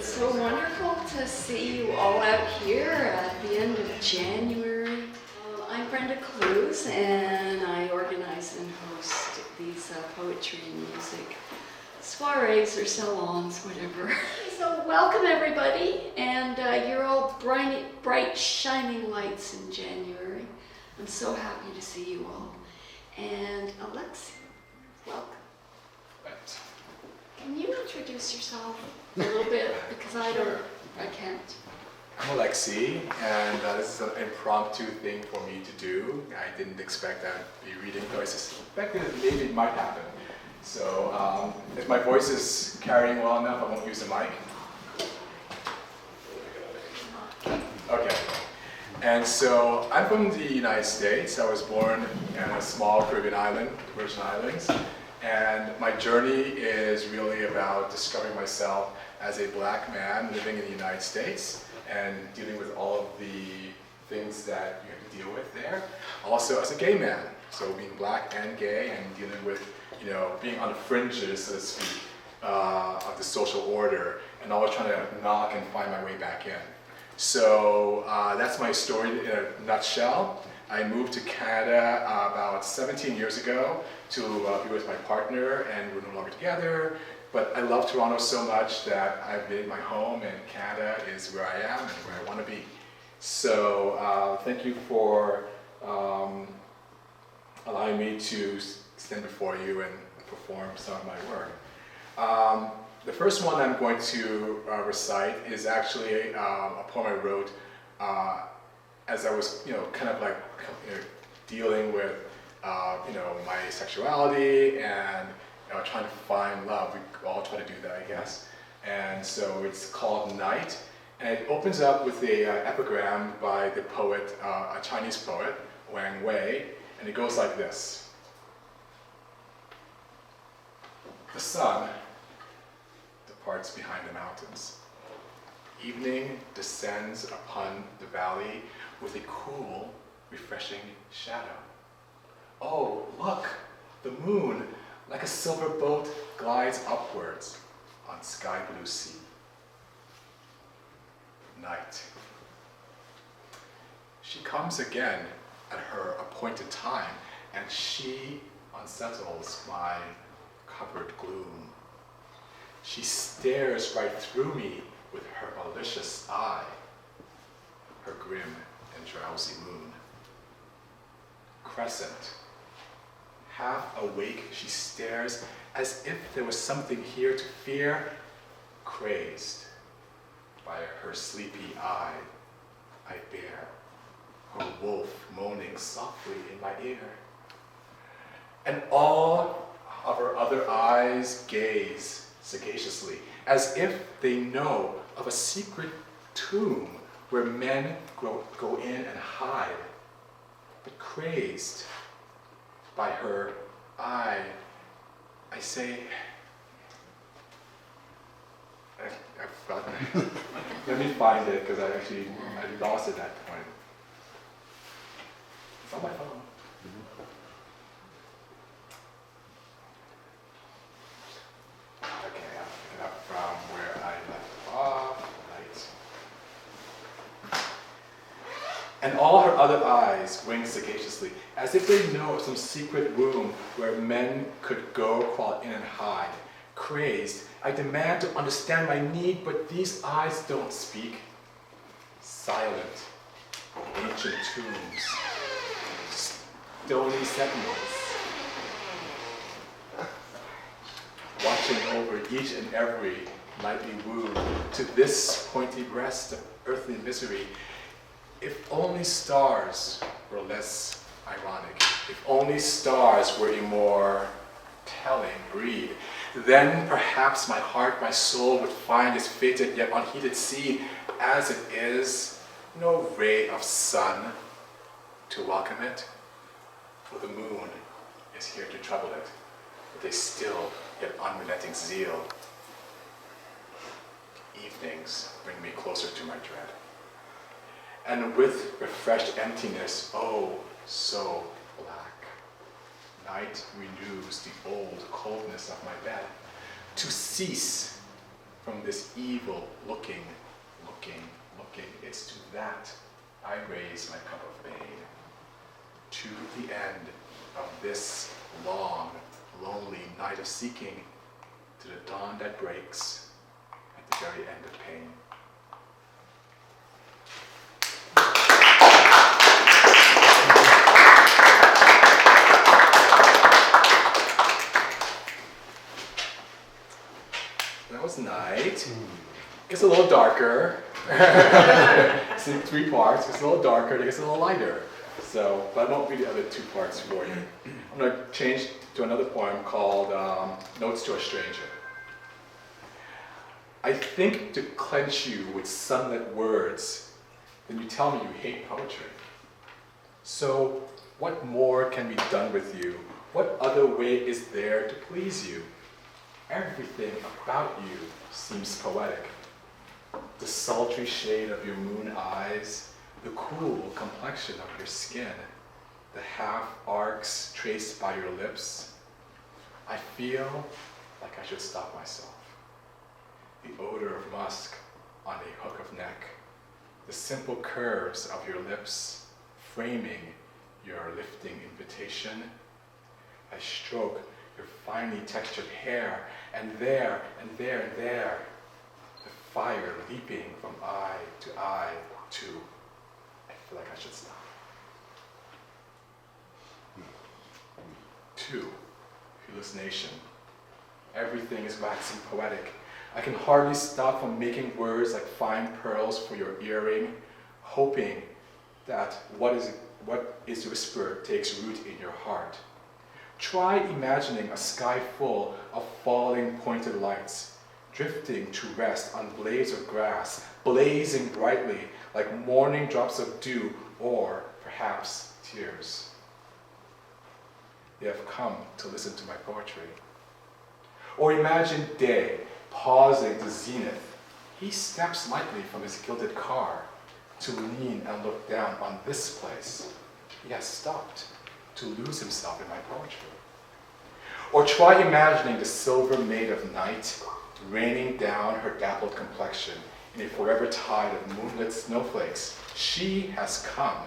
It's so wonderful to see you all out here at the end of January. I'm Brenda Clews, and I organize and host these poetry and music soirees or salons, whatever. So welcome everybody, and you're all bright, shining lights in January. I'm so happy to see you all. And Alexi, welcome. Thanks. Can you introduce yourself a little bit, because I can't. I'm Alexi, and this is an impromptu thing for me to do. I didn't expect I'd be reading, though I suspected that maybe it might happen. So if my voice is carrying well enough, I won't use the mic. Okay. And so I'm from the United States. I was born in a small Caribbean island, the Virgin Islands. And my journey is really about discovering myself as a black man living in the United States and dealing with all of the things that you have to deal with there. Also as a gay man, so being black and gay and dealing with, being on the fringes, so to speak, of the social order, and always trying to knock and find my way back in. So that's my story in a nutshell. I moved to Canada about 17 years ago to be with my partner, and we're no longer together. But I love Toronto so much that I've made my home, and Canada is where I am and where I want to be. So thank you for allowing me to stand before you and perform some of my work. The first one I'm going to recite is actually a poem I wrote as I was, kind of like dealing with, my sexuality and trying to find love. We all try to do that, I guess. And so it's called Night, and it opens up with a epigram by the poet, a Chinese poet, Wang Wei, and it goes like this. The sun departs behind the mountains. Evening descends upon the valley with a cool, refreshing shadow. Oh, look, the moon, like a silver boat, glides upwards on sky blue sea. Night. She comes again at her appointed time, and she unsettles my covered gloom. She stares right through me with her malicious eye, her grim and drowsy moon. Crescent. Half awake, she stares as if there was something here to fear. Crazed by her sleepy eye, I bear her wolf moaning softly in my ear. And all of her other eyes gaze sagaciously, as if they know of a secret tomb where men go in and hide. But crazed by her eye, I say, I've forgotten. Let me find it, because I lost it at that point. It's on my phone. Okay, I'll pick it up from where I left off. Right. And all her other eyes wink sagaciously, as if they know of some secret room where men could go, crawl in and hide. Crazed, I demand to understand my need, but these eyes don't speak. Silent, ancient tombs, stony sentinels, watching over each and every nightly woo to this pointy breast of earthly misery. If only stars were less ironic, if only stars were a more telling breed, then perhaps my heart, my soul would find its fated yet unheeded seed. As it is, no ray of sun to welcome it, for the moon is here to trouble it with a still yet unrelenting zeal. Evenings bring me closer to my dread, and with refreshed emptiness, oh, so black, night renews the old coldness of my bed. To cease from this evil looking. It's to that I raise my cup of pain. To the end of this long, lonely night of seeking, to the dawn that breaks at the very end of pain. That was night. Gets a little darker. It's in 3 parts. It's a little darker. It gets a little lighter. So, but I won't read the other 2 parts for you. I'm going to change to another poem called Notes to a Stranger. I think to clench you with sunlit words, then you tell me you hate poetry. So, what more can be done with you? What other way is there to please you? Everything about you seems poetic. The sultry shade of your moon eyes, the cool complexion of your skin, the half arcs traced by your lips. I feel like I should stop myself. The odor of musk on a hook of neck, the simple curves of your lips framing your lifting invitation. I stroke your finely textured hair, and there, and there, and there, the fire leaping from eye to eye to, I feel like I should stop. 2, hallucination. Everything is waxing poetic. I can hardly stop from making words like fine pearls for your earring, hoping that what is whispered takes root in your heart. Try imagining a sky full of falling pointed lights, drifting to rest on blades of grass, blazing brightly like morning drops of dew or perhaps tears. They have come to listen to my poetry. Or imagine day pausing to zenith. He steps lightly from his gilded car to lean and look down on this place. He has stopped to lose himself in my poetry. Or try imagining the silver maid of night raining down her dappled complexion in a forever tide of moonlit snowflakes. She has come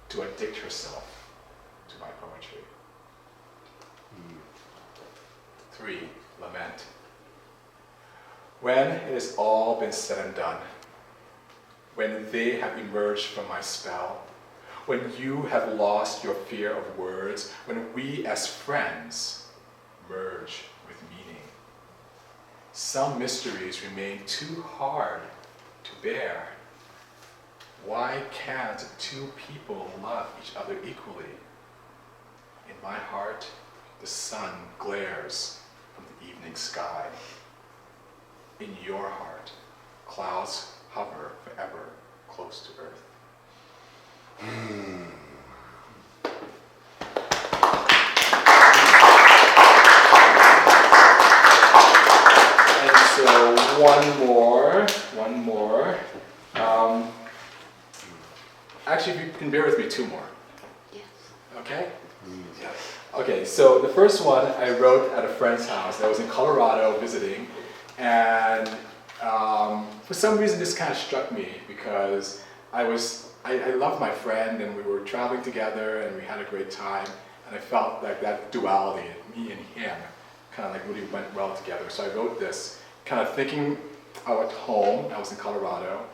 to addict herself to my poetry. 3, lament. When it has all been said and done, when they have emerged from my spell, when you have lost your fear of words, when we as friends merge with meaning, some mysteries remain too hard to bear. Why can't 2 people love each other equally? In my heart, the sun glares from the evening sky. In your heart, clouds hover forever close to earth. And so one more. Actually, if you can bear with me, 2 more. Yes. Okay? Yeah. Okay, so the first one I wrote at a friend's house. I was in Colorado visiting, and for some reason this kind of struck me because I loved my friend and we were traveling together and we had a great time, and I felt like that duality, me and him, kind of like really went well together. So I wrote this, kind of thinking at home. I was in Colorado,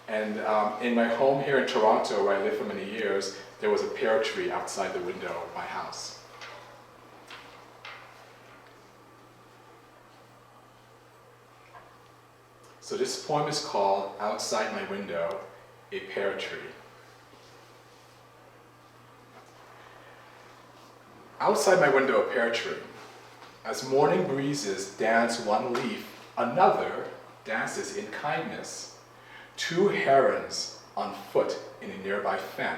and in my home here in Toronto, where I lived for many years, there was a pear tree outside the window of my house. So this poem is called Outside My Window, a Pear Tree. Outside my window, a pear tree. As morning breezes dance one leaf, another dances in kindness. 2 herons on foot in a nearby fen.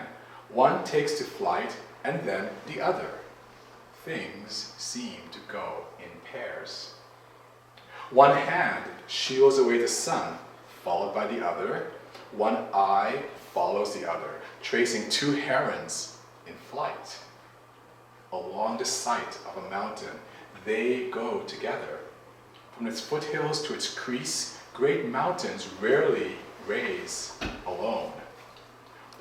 One takes to flight, and then the other. Things seem to go in pairs. One hand shields away the sun, followed by the other. One eye follows the other, tracing 2 herons in flight. Along the site of a mountain, they go together. From its foothills to its crease, great mountains rarely raise alone.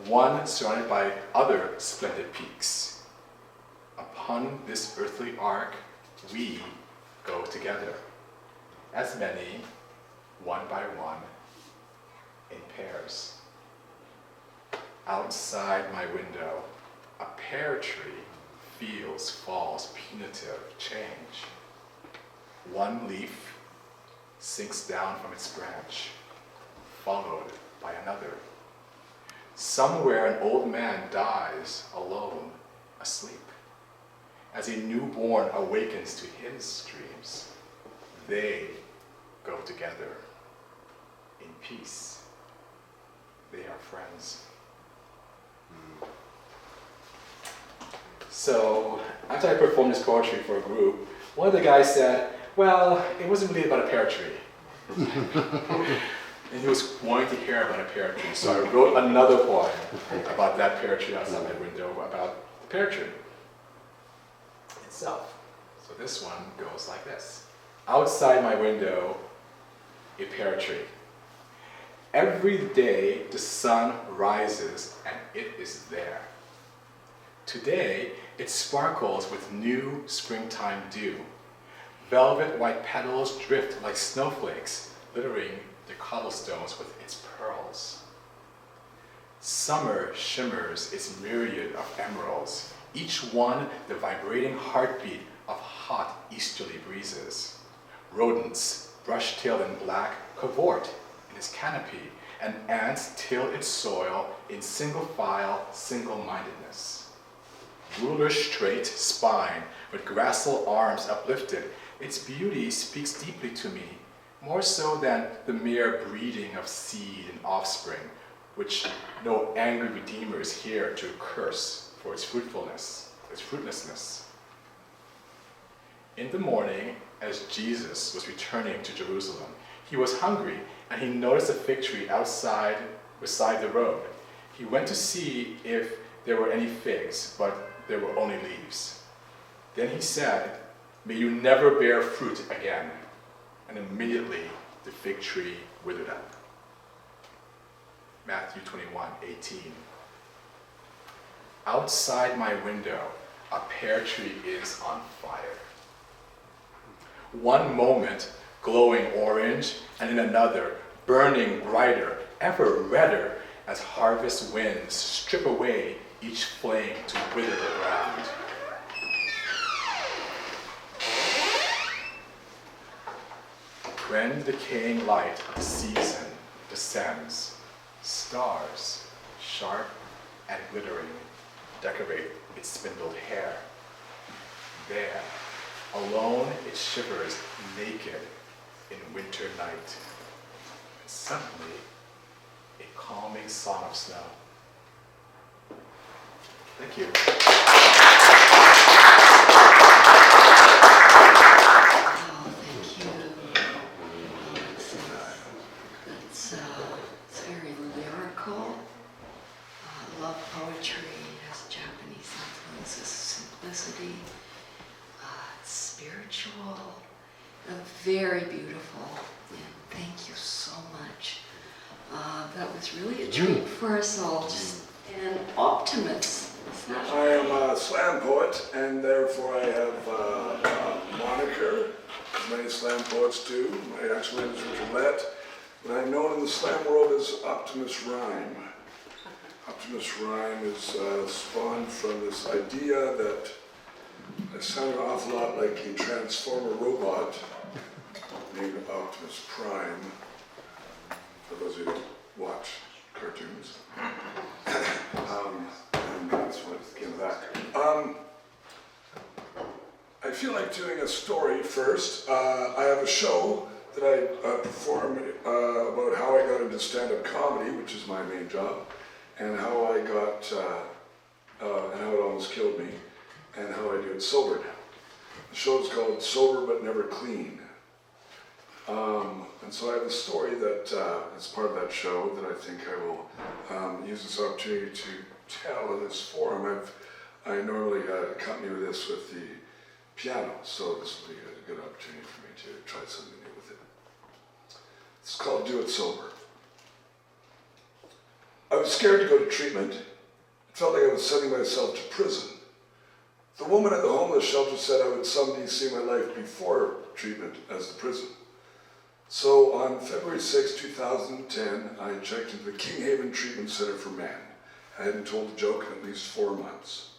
One surrounded by other splendid peaks. Upon this earthly arc, we go together, as many, one by one, in pairs. Outside my window, a pear tree feels fall's punitive change. One leaf sinks down from its branch, followed by another. Somewhere an old man dies alone, asleep. As a newborn awakens to his dreams, they go together in peace. They are friends. So, after I performed this poetry for a group, one of the guys said, well, it wasn't really about a pear tree. And he was wanting to hear about a pear tree, so I wrote another poem about that pear tree outside my window, about the pear tree itself. So this one goes like this. Outside my window, a pear tree. Every day the sun rises and it is there. Today it sparkles with new springtime dew. Velvet white petals drift like snowflakes, littering the cobblestones with its pearls. Summer shimmers its myriad of emeralds, each one the vibrating heartbeat of hot easterly breezes. Rodents, brush-tailed and black, cavort in its canopy, and ants till its soil in single file, single-mindedness. Ruler straight spine, with gracile arms uplifted, its beauty speaks deeply to me, more so than the mere breeding of seed and offspring, which no angry redeemer is here to curse for its fruitfulness, its fruitlessness. In the morning, as Jesus was returning to Jerusalem, he was hungry, and he noticed a fig tree outside, beside the road. He went to see if there were any figs, but there were only leaves. Then he said, "May you never bear fruit again." And immediately the fig tree withered up. Matthew 21:18. Outside my window, a pear tree is on fire. One moment glowing orange, and in another burning brighter, ever redder, as harvest winds strip away each flame to wither the ground. When the decaying light of the season descends, stars, sharp and glittering, decorate its spindled hair. There, alone it shivers naked in winter night. And suddenly, a calming song of snow. Thank you. It's very lyrical. I love poetry. It has Japanese influences, simplicity. It's spiritual, very beautiful. And thank you so much. That was really a treat for us all. Just an Optimus. I am a slam poet, and therefore I have a moniker, as many slam poets do. My actual name is Richard, but I'm known in the slam world as Optimus Rhyme. Optimus Rhyme is spawned from this idea that I sound an awful lot like a Transformer robot named Optimus Prime, for those who don't watch cartoons. And that's what came of that. I feel like doing a story first. I have a show that I perform about how I got into stand-up comedy, which is my main job, and how I got, and how it almost killed me, and how I do it sobered. The show is called Sober But Never Clean. And so I have a story that is part of that show that I think I will use this opportunity to tell in this forum. I normally accompany this with the piano, so this will be a good opportunity for me to try something new. It's called Do It Sober. I was scared to go to treatment. It felt like I was sending myself to prison. The woman at the homeless shelter said I would someday see my life before treatment as the prison. So on February 6, 2010, I checked into the Kinghaven Treatment Center for Men. I hadn't told a joke in at least 4 months.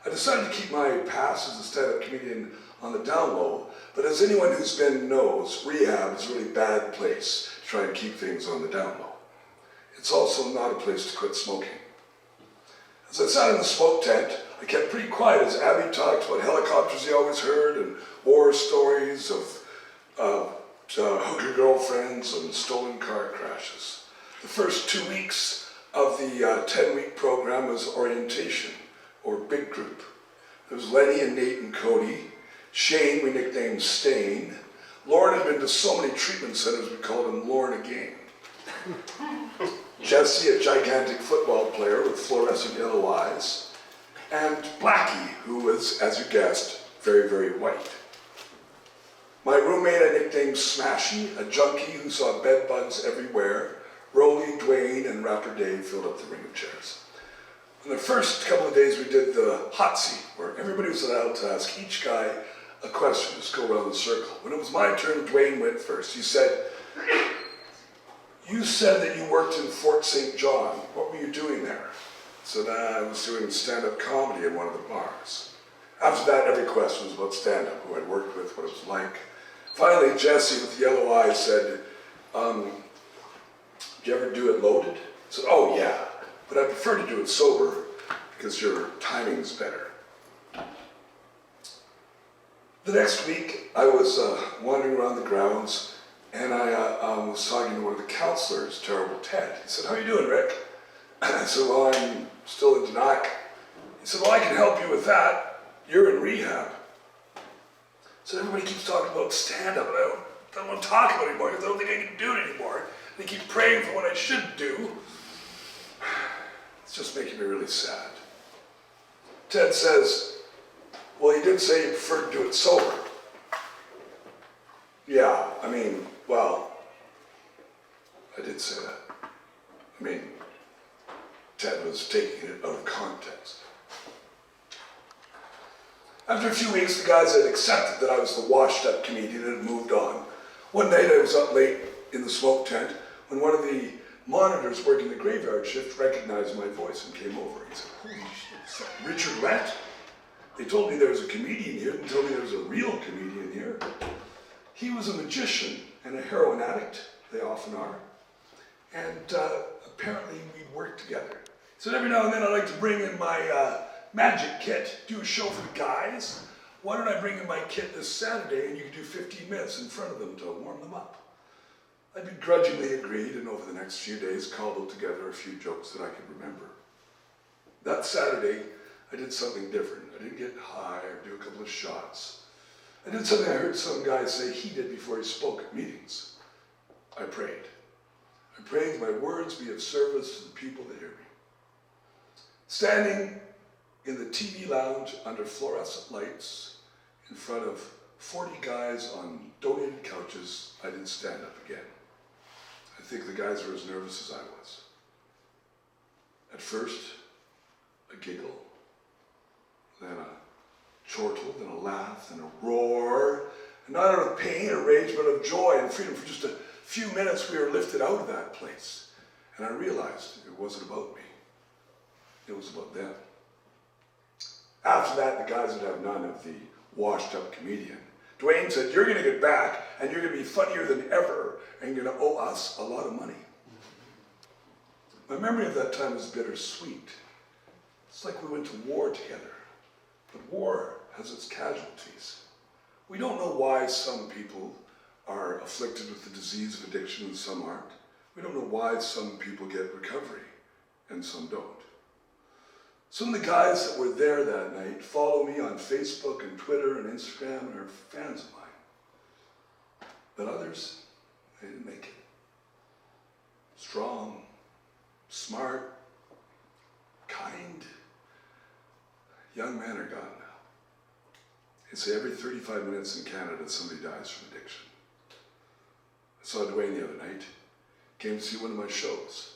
I decided to keep my past as a stand-up comedian on the down low, but as anyone who's been knows, rehab is a really bad place to try and keep things on the down low. It's also not a place to quit smoking. As I sat in the smoke tent, I kept pretty quiet as Abby talked about helicopters he always heard and war stories of hooker girlfriends and stolen car crashes. The first 2 weeks of the 10-week program was orientation, or big group. There was Lenny and Nate and Cody. Shane, we nicknamed Stain. Lauren had been to so many treatment centers we called him Lauren again. Jesse, a gigantic football player with fluorescent yellow eyes. And Blackie, who was, as you guessed, very, very white. My roommate I nicknamed Smashy, a junkie who saw bed bugs everywhere. Rolly, Dwayne, and Rapper Dave filled up the ring of chairs. On the first couple of days we did the hot seat, where everybody was allowed to ask each guy a question, just go around the circle. When it was my turn, Dwayne went first. He said, "You said that you worked in Fort St. John. What were you doing there?" So I was doing stand-up comedy in one of the bars. After that, every question was about stand-up, who I'd worked with, what it was like. Finally, Jesse with the yellow eyes said, "Did you ever do it loaded?" I said, "Oh yeah, but I prefer to do it sober because your timing's better." The next week, I was wandering around the grounds, and I was talking to one of the counselors, Terrible Ted. He said, "How are you doing, Rick?" I said, "Well, I'm still in denial." He said, "Well, I can help you with that. You're in rehab." So everybody keeps talking about stand-up, and I don't want to talk about it anymore because I don't think I can do it anymore. They keep praying for what I should do. It's just making me really sad. Ted says, "Well, you did say you preferred to do it sober." Yeah, well, I did say that. Ted was taking it out of context. After a few weeks, the guys had accepted that I was the washed-up comedian and had moved on. One night I was up late in the smoke tent when one of the monitors working the graveyard shift recognized my voice and came over. He said, "Holy shit, is that Richard Rhett? They told me there was a comedian here, and told me there was a real comedian here." He was a magician and a heroin addict, they often are, and apparently we'd worked together. He said, "Every now and then I like to bring in my magic kit, do a show for the guys. Why don't I bring in my kit this Saturday and you can do 15 minutes in front of them to warm them up?" I begrudgingly agreed, and over the next few days cobbled together a few jokes that I could remember. That Saturday, I did something different. I didn't get high or do a couple of shots. I did something I heard some guy say he did before he spoke at meetings. I prayed. I prayed that my words be of service to the people that hear me. Standing in the TV lounge under fluorescent lights in front of 40 guys on donated couches, I did stand up again. I think the guys were as nervous as I was. At first, a giggle, then a chortle, then a laugh, then a roar, and not out of pain or rage, but of joy and freedom. For just a few minutes, we were lifted out of that place, and I realized it wasn't about me. It was about them. After that, the guys would have none of the washed-up comedian. Dwayne said, "You're going to get back, and you're going to be funnier than ever, and you're going to owe us a lot of money." My memory of that time was bittersweet. It's like we went to war together, but war has its casualties. We don't know why some people are afflicted with the disease of addiction and some aren't. We don't know why some people get recovery and some don't. Some of the guys that were there that night follow me on Facebook and Twitter and Instagram and are fans of mine. But others, they didn't make it. Strong, smart, kind, young men are gone now. They say every 35 minutes in Canada somebody dies from addiction. saw Dwayne the other night. Came to see one of my shows.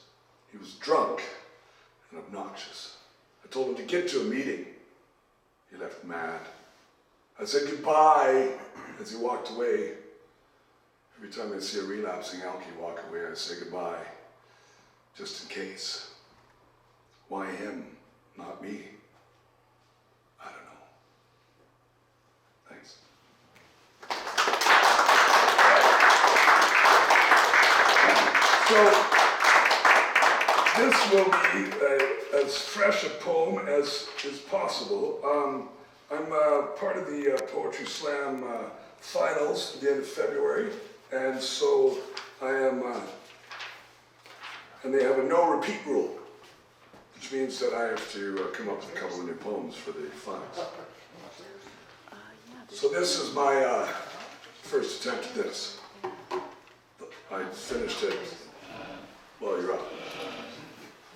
He was drunk and obnoxious. I told him to get to a meeting. He left mad. I said goodbye as he walked away. Every time I see a relapsing alkie walk away, I say goodbye, just in case. Why him, not me? I don't know. Thanks. So, this will be as fresh a poem as is possible. I'm part of the Poetry Slam finals at the end of February, and so I am, and they have a no repeat rule, which means that I have to come up with a couple of new poems for the finals. So this is my first attempt at this. I finished it while you're up.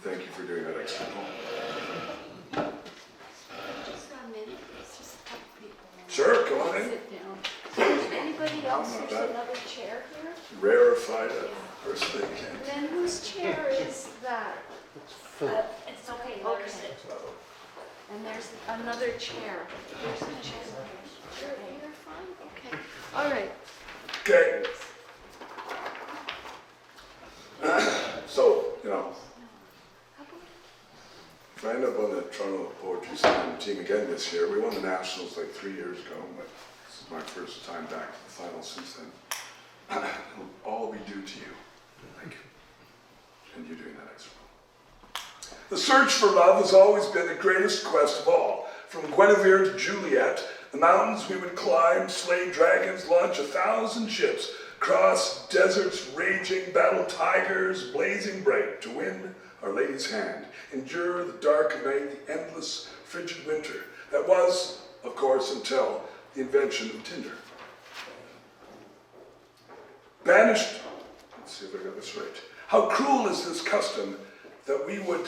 Thank you for doing that extra poem. Just a minute, it's just a couple people. Sure, come on in. Sit down. Is anybody else? not There's bad. another chair here. Rarefied person that can. And then whose chair is that? It's okay, let her Okay. sit. And there's another chair. There's a chair. You're fine? Okay. All right. Okay. So, you know, if I end up on the Toronto Poetry Slam team again this year, we won the Nationals like 3 years ago, but this is my first time back to the final since then. It'll all be due to you. Thank you. And you doing that extra. The search for love has always been the greatest quest of all. From Guinevere to Juliet, the mountains we would climb, slay dragons, launch 1,000 ships, cross deserts raging, battle tigers blazing bright to win Our Lady's hand, endure the dark of night, the endless frigid winter. That was, of course, until the invention of Tinder. Banished, let's see if I got this right. How cruel is this custom that we would,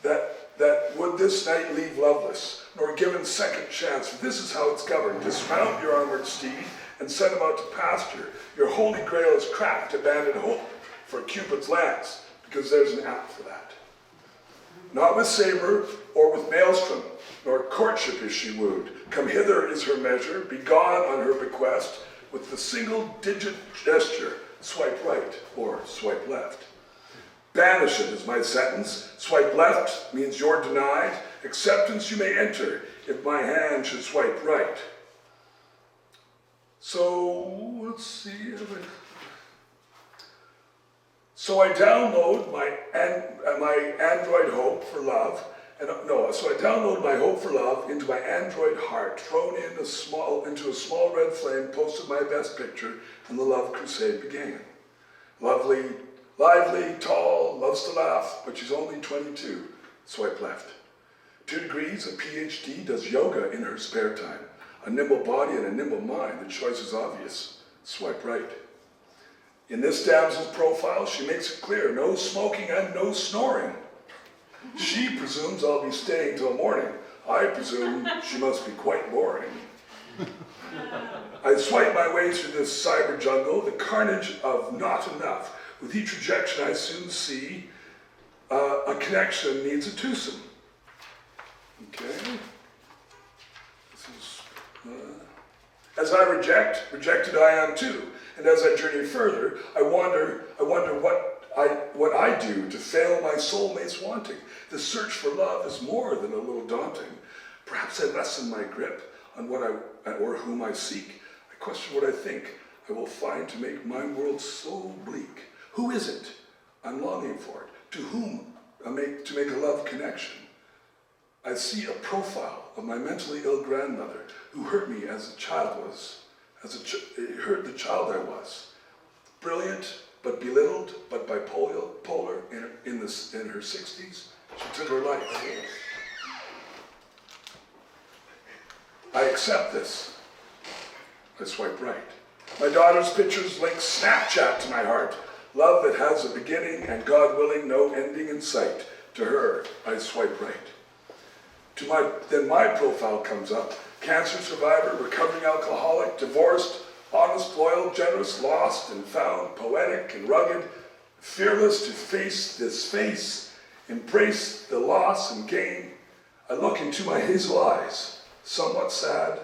that would this night leave loveless, nor given second chance. For this is how it's governed. Dismount your onward steed and send him out to pasture. Your holy grail is cracked, abandoned hope for Cupid's lance, because there's an app for that. Not with saber or with maelstrom, nor courtship is she wooed. Come hither is her measure, be gone on her bequest. With the single digit gesture, swipe right or swipe left. Banish it is my sentence. Swipe left means you're denied. Acceptance you may enter if my hand should swipe right. So, let's see. So I download my Android Hope for Love, so I download my Hope for Love into my Android heart, thrown into a small red flame, posted my best picture, and the love crusade began. Lovely, lively, tall, loves to laugh, but she's only 22. Swipe left. 2 degrees, a PhD, does yoga in her spare time. A nimble body and a nimble mind, the choice is obvious. Swipe right. In this damsel's profile, she makes it clear, no smoking and no snoring. She presumes I'll be staying till morning. I presume she must be quite boring. I swipe my way through this cyber jungle, the carnage of not enough. With each rejection I soon see a connection needs a twosome. Okay. As I rejected I am too. And as I journey further, I wonder what I do to fail my soulmate's wanting. The search for love is more than a little daunting. Perhaps I lessen my grip on what or whom I seek. I question what I think I will find to make my world so bleak. Who is it I'm longing for? To whom to make a love connection? I see a profile of my mentally ill grandmother who hurt me as a child was. Hurt the child I was. Brilliant, but belittled, but bipolar in her 60s. She took her life. I accept this. I swipe right. My daughter's pictures link Snapchat to my heart. Love that has a beginning and, God willing, no ending in sight. To her, I swipe right. Then my profile comes up. Cancer survivor, recovering alcoholic, divorced, honest, loyal, generous, lost and found, poetic and rugged, fearless to face this face, embrace the loss and gain. I look into my hazel eyes, somewhat sad,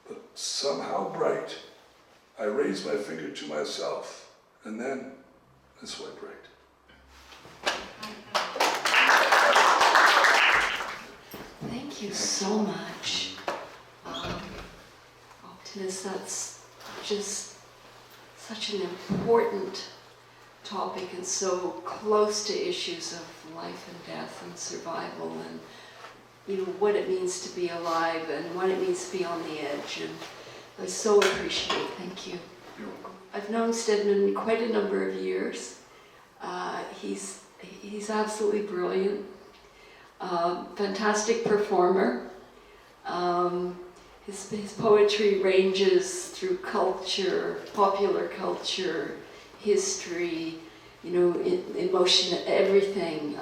but somehow bright. I raise my finger to myself, and then I swipe right. Thank you so much. Optimus, that's just such an important topic and so close to issues of life and death and survival and what it means to be alive and what it means to be on the edge. And I so appreciate it. Thank you. You're welcome. I've known Stedmond quite a number of years. He's absolutely brilliant, fantastic performer. His poetry ranges through culture, popular culture, history, emotion, everything.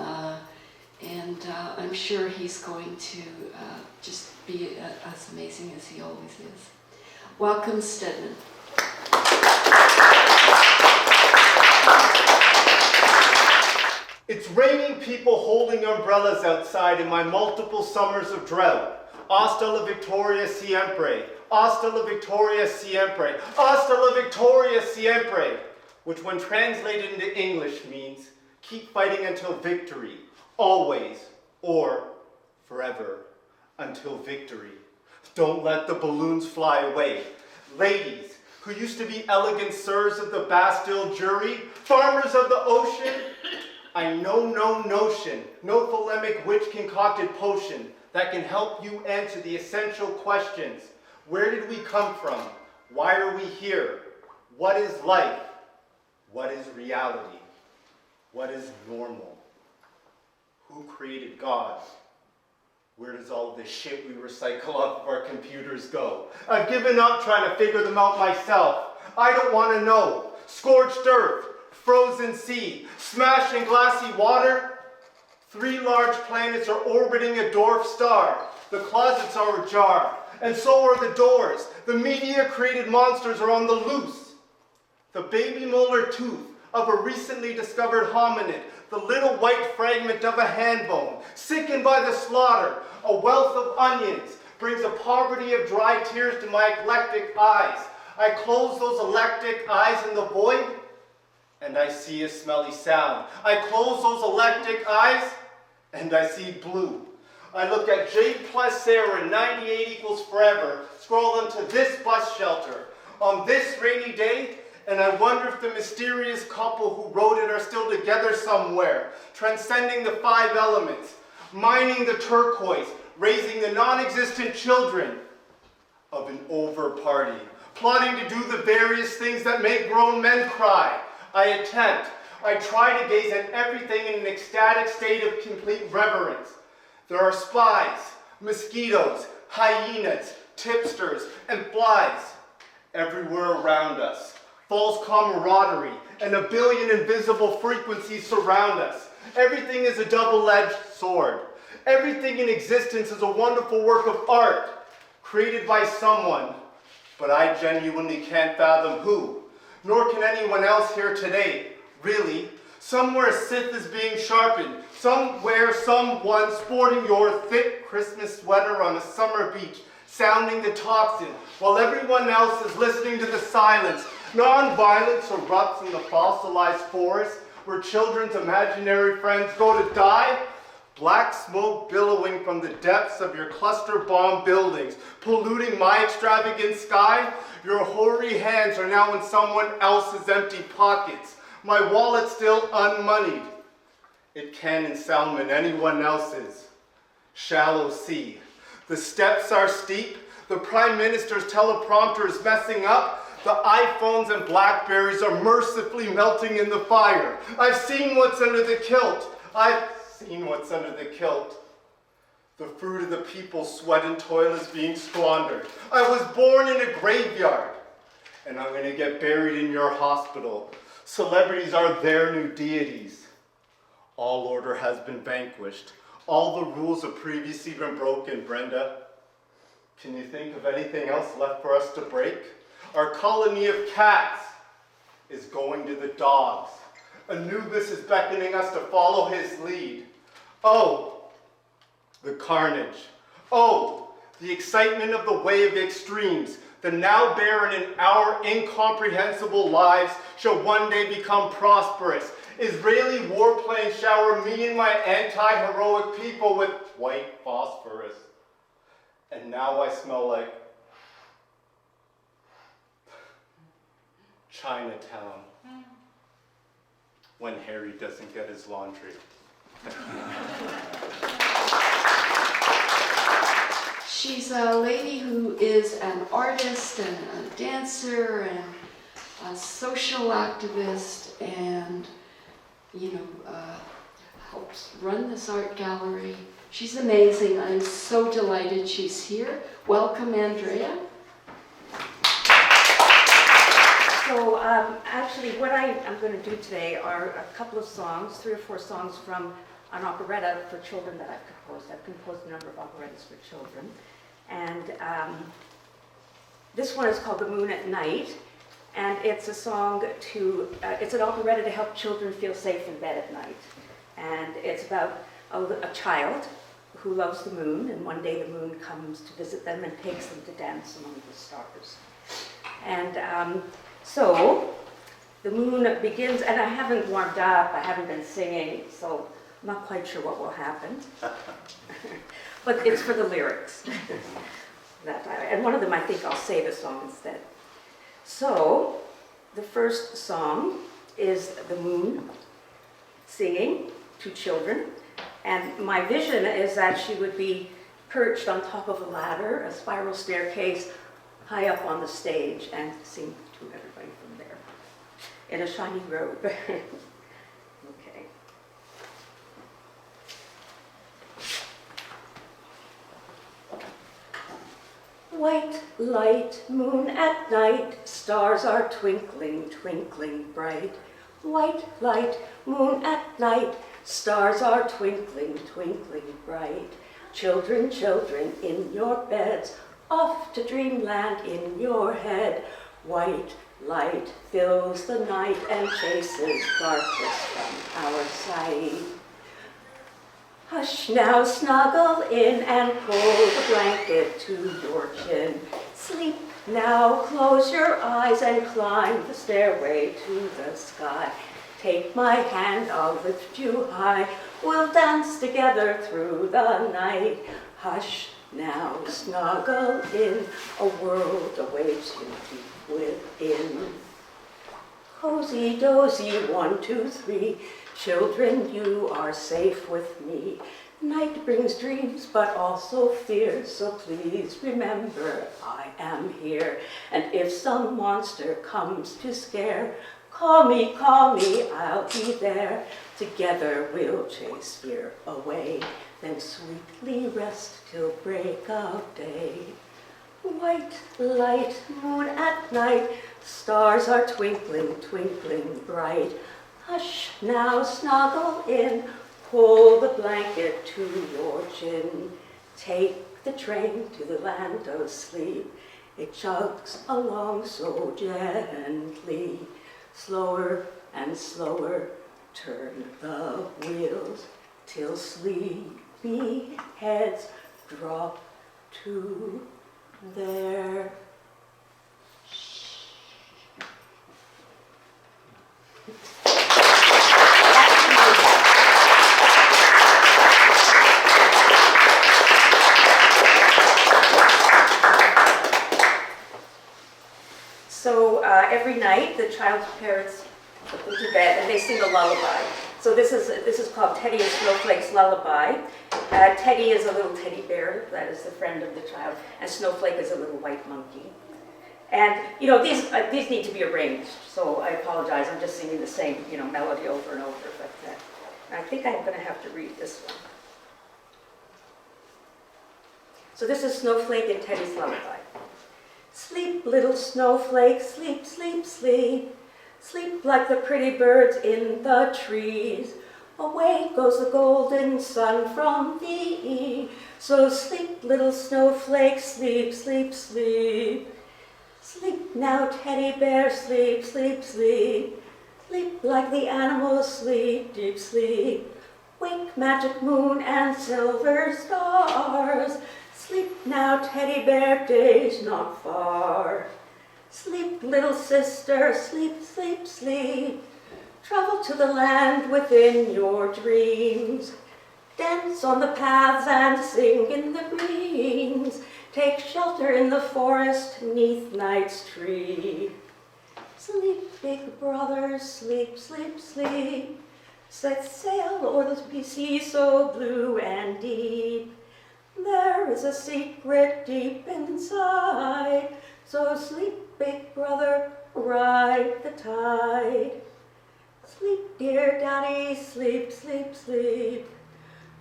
And I'm sure he's going to just be as amazing as he always is. Welcome, Stedmond. It's raining people holding umbrellas outside in my multiple summers of drought. Hasta la victoria siempre. Hasta la victoria siempre. Hasta la victoria siempre. Which when translated into English means keep fighting until victory. Always. Or forever. Until victory. Don't let the balloons fly away. Ladies who used to be elegant sirs of the Bastille jury. Farmers of the ocean. I know no notion, no polemic witch concocted potion that can help you answer the essential questions. Where did we come from? Why are we here? What is life? What is reality? What is normal? Who created God? Where does all this shit we recycle off of our computers go? I've given up trying to figure them out myself. I don't want to know. Scorched earth. Frozen sea, smashing glassy water. 3 large planets are orbiting a dwarf star. The closets are ajar, and so are the doors. The media-created monsters are on the loose. The baby molar tooth of a recently discovered hominid, the little white fragment of a hand bone, sickened by the slaughter, a wealth of onions, brings a poverty of dry tears to my eclectic eyes. I close those electric eyes in the void, and I see a smelly sound. I close those electric eyes, and I see blue. I look at J plus Sarah, 98 equals forever, scroll into this bus shelter on this rainy day, and I wonder if the mysterious couple who wrote it are still together somewhere, transcending the 5 elements, mining the turquoise, raising the non-existent children of an over party, plotting to do the various things that make grown men cry. I try to gaze at everything in an ecstatic state of complete reverence. There are spies, mosquitoes, hyenas, tipsters, and flies everywhere around us. False camaraderie and a billion invisible frequencies surround us. Everything is a double-edged sword. Everything in existence is a wonderful work of art, created by someone, but I genuinely can't fathom who. Nor can anyone else here today, really. Somewhere Sith is being sharpened. Somewhere someone sporting your thick Christmas sweater on a summer beach, sounding the tocsin, while everyone else is listening to the silence. Non-violence erupts in the fossilized forest, where children's imaginary friends go to die. Black smoke billowing from the depths of your cluster bomb buildings, polluting my extravagant sky. Your hoary hands are now in someone else's empty pockets. My wallet still unmoneyed. It can in Salmon anyone else's. Shallow sea. The steps are steep. The Prime Minister's teleprompter is messing up. The iPhones and Blackberries are mercifully melting in the fire. I've seen what's under the kilt. The fruit of the people's sweat and toil is being squandered. I was born in a graveyard, and I'm going to get buried in your hospital. Celebrities are their new deities. All order has been vanquished. All the rules have previously been broken, Brenda. Can you think of anything else left for us to break? Our colony of cats is going to the dogs. Anubis is beckoning us to follow his lead. Oh, the carnage. Oh, the excitement of the way of extremes. The now barren in our incomprehensible lives shall one day become prosperous. Israeli warplanes shower me and my anti-heroic people with white phosphorus. And now I smell like Chinatown when Harry doesn't get his laundry. She's a lady who is an artist and a dancer and a social activist and, helps run this art gallery. She's amazing. I'm so delighted she's here. Welcome, Andraya. So actually what I'm going to do today are a couple of songs, 3 or 4 songs from an operetta for children that I've composed. I've composed a number of operettas for children. And this one is called The Moon at Night. And it's a song it's an operetta to help children feel safe in bed at night. And it's about a child who loves the moon, and one day the moon comes to visit them and takes them to dance among the stars. And so the moon begins, and I haven't warmed up, I haven't been singing, so I'm not quite sure what will happen. But it's for the lyrics. And one of them, I think I'll say the song instead. So the first song is the moon singing to children. And my vision is that she would be perched on top of a ladder, a spiral staircase, high up on the stage, and sing to everybody from there in a shiny robe. Okay. White light, moon at night, stars are twinkling, twinkling bright. White light, moon at night, stars are twinkling, twinkling bright. Children, children, in your beds, off to dreamland in your head. White light fills the night and chases darkness from our sight. Hush now, snuggle in and pull the blanket to your chin. Sleep now, close your eyes and climb the stairway to the sky. Take my hand, I'll lift you high. We'll dance together through the night. Hush now, snuggle in, a world awaits you deep within. Cozy dozy, 1, 2, 3. Children, you are safe with me. Night brings dreams, but also fears, so please remember I am here. And if some monster comes to scare, call me, I'll be there. Together we'll chase fear away, then sweetly rest till break of day. White light, moon at night, stars are twinkling, twinkling bright. Hush now, snuggle in, pull the blanket to your chin. Take the train to the land of sleep. It chugs along so gently. Slower and slower, turn the wheels till sleepy heads drop to their So every night the child's parents put them to bed and they sing a lullaby. So this is called Teddy and Snowflake's Lullaby. Teddy is a little teddy bear, that is the friend of the child, and Snowflake is a little white monkey. And these need to be arranged, so I apologize. I'm just singing the same melody over and over, but I think I'm going to have to read this one. So this is Snowflake and Teddy's Lullaby. Sleep, little snowflake, sleep, sleep, sleep. Sleep like the pretty birds in the trees. Away goes the golden sun from the east. So sleep, little snowflake, sleep, sleep, sleep. Sleep now, teddy bear, sleep, sleep, sleep. Sleep like the animals sleep, deep sleep. Wake, magic moon and silver stars. Sleep now, teddy bear, day's not far. Sleep, little sister, sleep, sleep, sleep. Travel to the land within your dreams. Dance on the paths and sing in the greens. Take shelter in the forest, 'neath night's tree. Sleep, big brother, sleep, sleep, sleep. Set sail o'er the sea so blue and deep. There is a secret deep inside. So sleep, big brother, ride the tide. Sleep, dear daddy, sleep, sleep, sleep.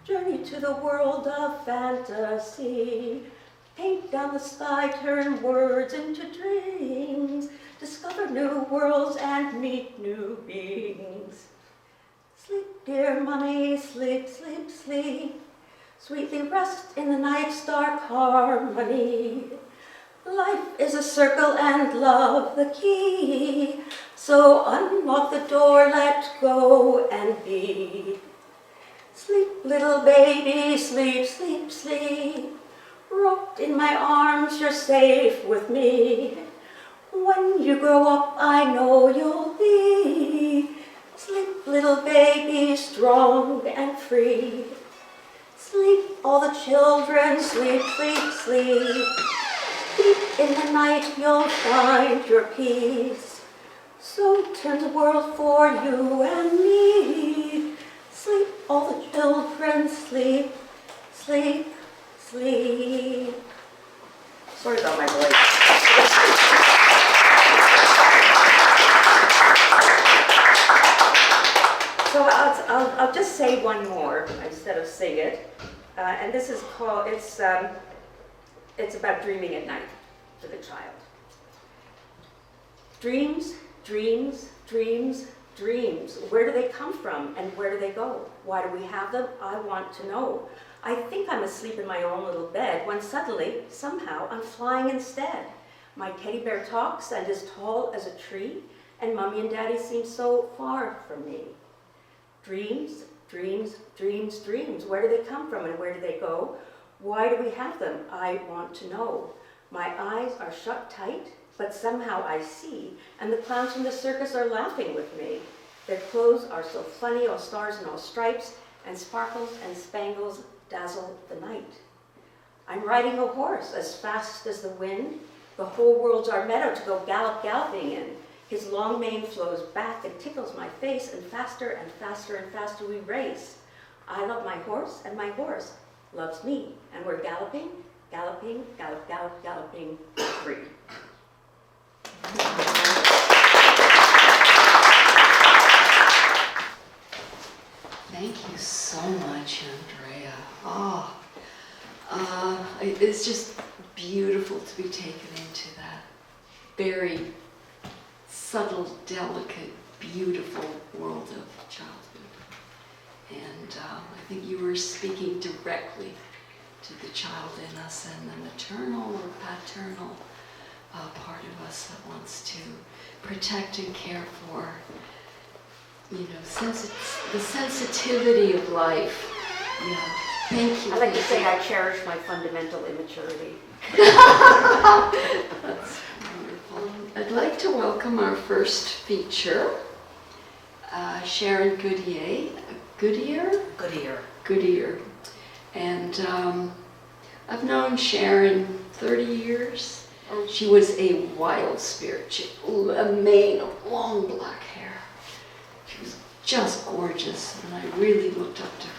Journey to the world of fantasy. Paint down the sky, turn words into dreams. Discover new worlds and meet new beings. Sleep, dear mummy, sleep, sleep, sleep. Sweetly rest in the night's dark harmony. Life is a circle and love the key. So unlock the door, let go and be. Sleep, little baby, sleep, sleep, sleep. Rocked in my arms, you're safe with me. When you grow up, I know you'll be. Sleep, little baby, strong and free. Sleep, all the children, sleep, sleep, sleep. Deep in the night, you'll find your peace. So turn the world for you and me. Sleep, all the children, sleep, sleep, sleep. Sorry about my voice. So I'll just say one more instead of sing it. And this is called, it's about dreaming at night for the child. Dreams, dreams, dreams, dreams. Where do they come from and where do they go? Why do we have them? I want to know. I think I'm asleep in my own little bed when suddenly, somehow, I'm flying instead. My teddy bear talks and is tall as a tree, and mommy and daddy seem so far from me. Dreams, dreams, dreams, dreams. Where do they come from and where do they go? Why do we have them? I want to know. My eyes are shut tight, but somehow I see, and the clowns from the circus are laughing with me. Their clothes are so funny, all stars and all stripes, and sparkles and spangles dazzle the night. I'm riding a horse as fast as the wind. The whole world's our meadow to go galloping in. His long mane flows back and tickles my face, and faster and faster and faster we race. I love my horse, and my horse loves me, and we're galloping, galloping, gallop, gallop, galloping free. Thank you so much, Andraya. It's just beautiful to be taken into that very subtle, delicate, beautiful world of childhood. And I think you were speaking directly to the child in us and the maternal or paternal part of us that wants to protect and care for, you know, the sensitivity of life. Yeah. Thank you. I like to say I cherish my fundamental immaturity. That's wonderful. I'd like to welcome our first feature, Sharon Goodier. Goodier. And I've known Sharon 30 years. She was a wild spirit. She had a mane of long black hair. She was just gorgeous, and I really looked up to her.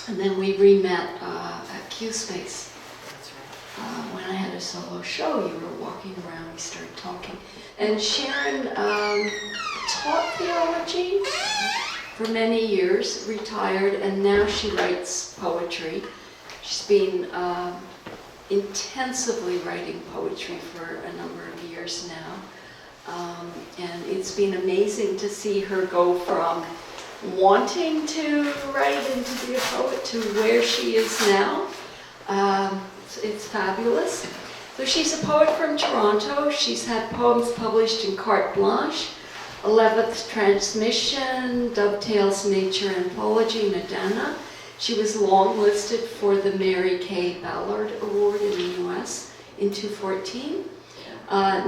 And then we re-met at Q Space. That's right. When I had a solo show, you were walking around, we started talking. And Sharon taught theology for many years, retired, and now she writes poetry. She's been intensively writing poetry for a number of years now. And it's been amazing to see her go from wanting to write and to be a poet to where she is now. It's fabulous. So she's a poet from Toronto. She's had poems published in Carte Blanche, 11th Transmission, Dovetails Nature Anthology, and Adana. She was longlisted for the Mary Kay Ballard Award in the US in 2014.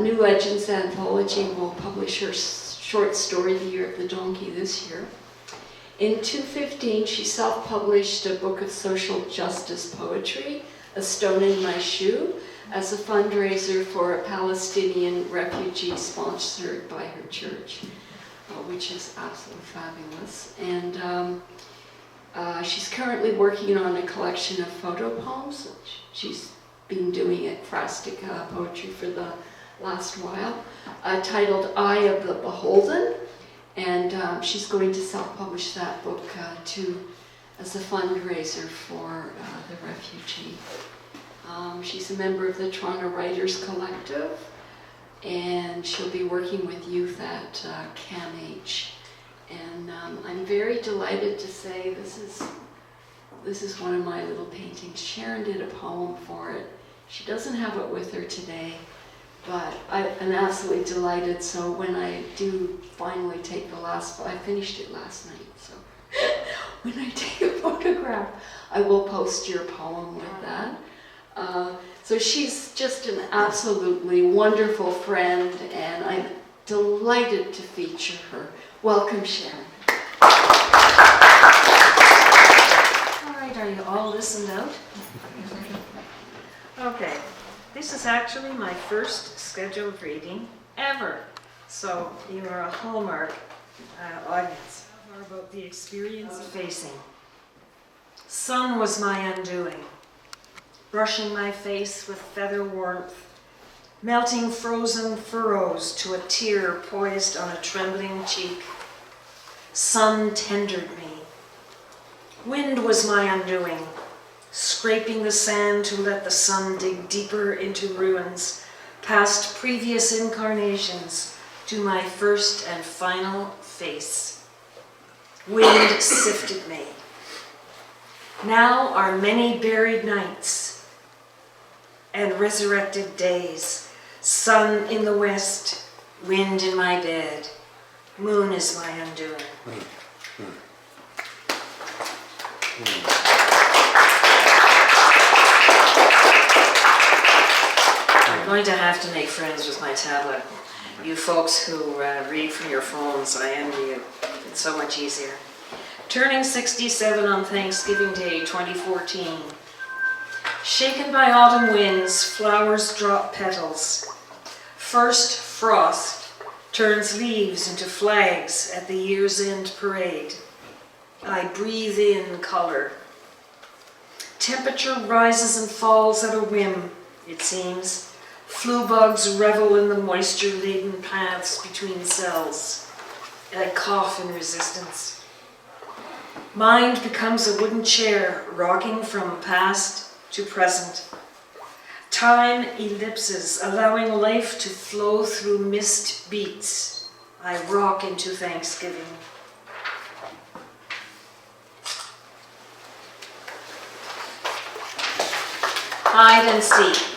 New Legends Anthology will publish her short story, The Year of the Donkey, this year. In 2015, she self-published a book of social justice poetry, A Stone in My Shoe, as a fundraiser for a Palestinian refugee sponsored by her church, which is absolutely fabulous. And she's currently working on a collection of photo poems. She's been doing ekphrastic poetry for the last while, titled Eye of the Beholden. And she's going to self-publish that book too, as a fundraiser for the refugee. She's a member of the Toronto Writers Collective, and she'll be working with youth at CAMH. And I'm very delighted to say this is one of my little paintings. Sharon did a poem for it. She doesn't have it with her today, but I'm absolutely delighted. So when I do finally take I finished it last night, so when I take a photograph, I will post your poem with that. So she's just an absolutely wonderful friend, and I'm delighted to feature her. Welcome, Sharon. All right, are you all listened out? Okay, this is actually my first scheduled reading ever, so you are a hallmark audience. More about the experience of facing. Sun was my undoing, brushing my face with feather warmth, melting frozen furrows to a tear poised on a trembling cheek. Sun tendered me. Wind was my undoing, scraping the sand to let the sun dig deeper into ruins, past previous incarnations, to my first and final face. Wind sifted me. Now are many buried nights and resurrected days. Sun in the west, wind in my bed, moon is my undoing. I'm going to have to make friends with my tablet. You folks who read from your phones, I envy you. It's so much easier. Turning 67 on Thanksgiving Day 2014. Shaken by autumn winds, flowers drop petals. First frost turns leaves into flags at the year's end parade. I breathe in color. Temperature rises and falls at a whim, it seems. Flu bugs revel in the moisture-laden paths between cells. I cough in resistance. Mind becomes a wooden chair, rocking from past to present. Time ellipses, allowing life to flow through missed beats. I rock into Thanksgiving. Hide and seek.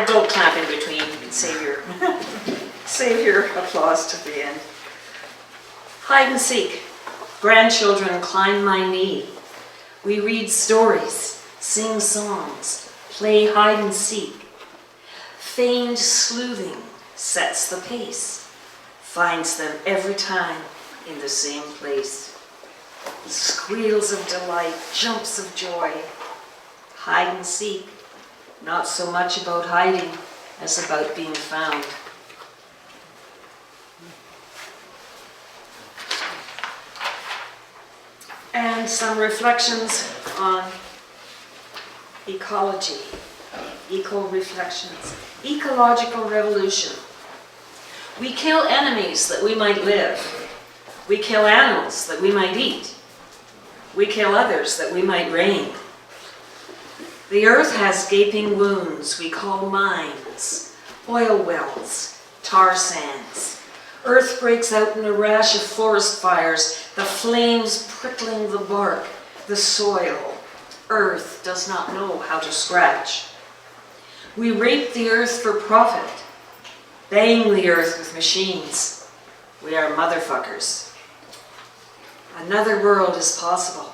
Don't clap in between. Save your applause to the end. Hide and seek. Grandchildren climb my knee. We read stories, sing songs, play hide and seek. Feigned sleuthing sets the pace, finds them every time in the same place. Squeals of delight, jumps of joy. Hide and seek, not so much about hiding as about being found. And some reflections on ecology, eco-reflections, ecological revolution. We kill enemies that we might live. We kill animals that we might eat. We kill others that we might reign. The earth has gaping wounds we call mines, oil wells, tar sands. Earth breaks out in a rash of forest fires, the flames prickling the bark, the soil. Earth does not know how to scratch. We rape the earth for profit, bang the earth with machines. We are motherfuckers. Another world is possible.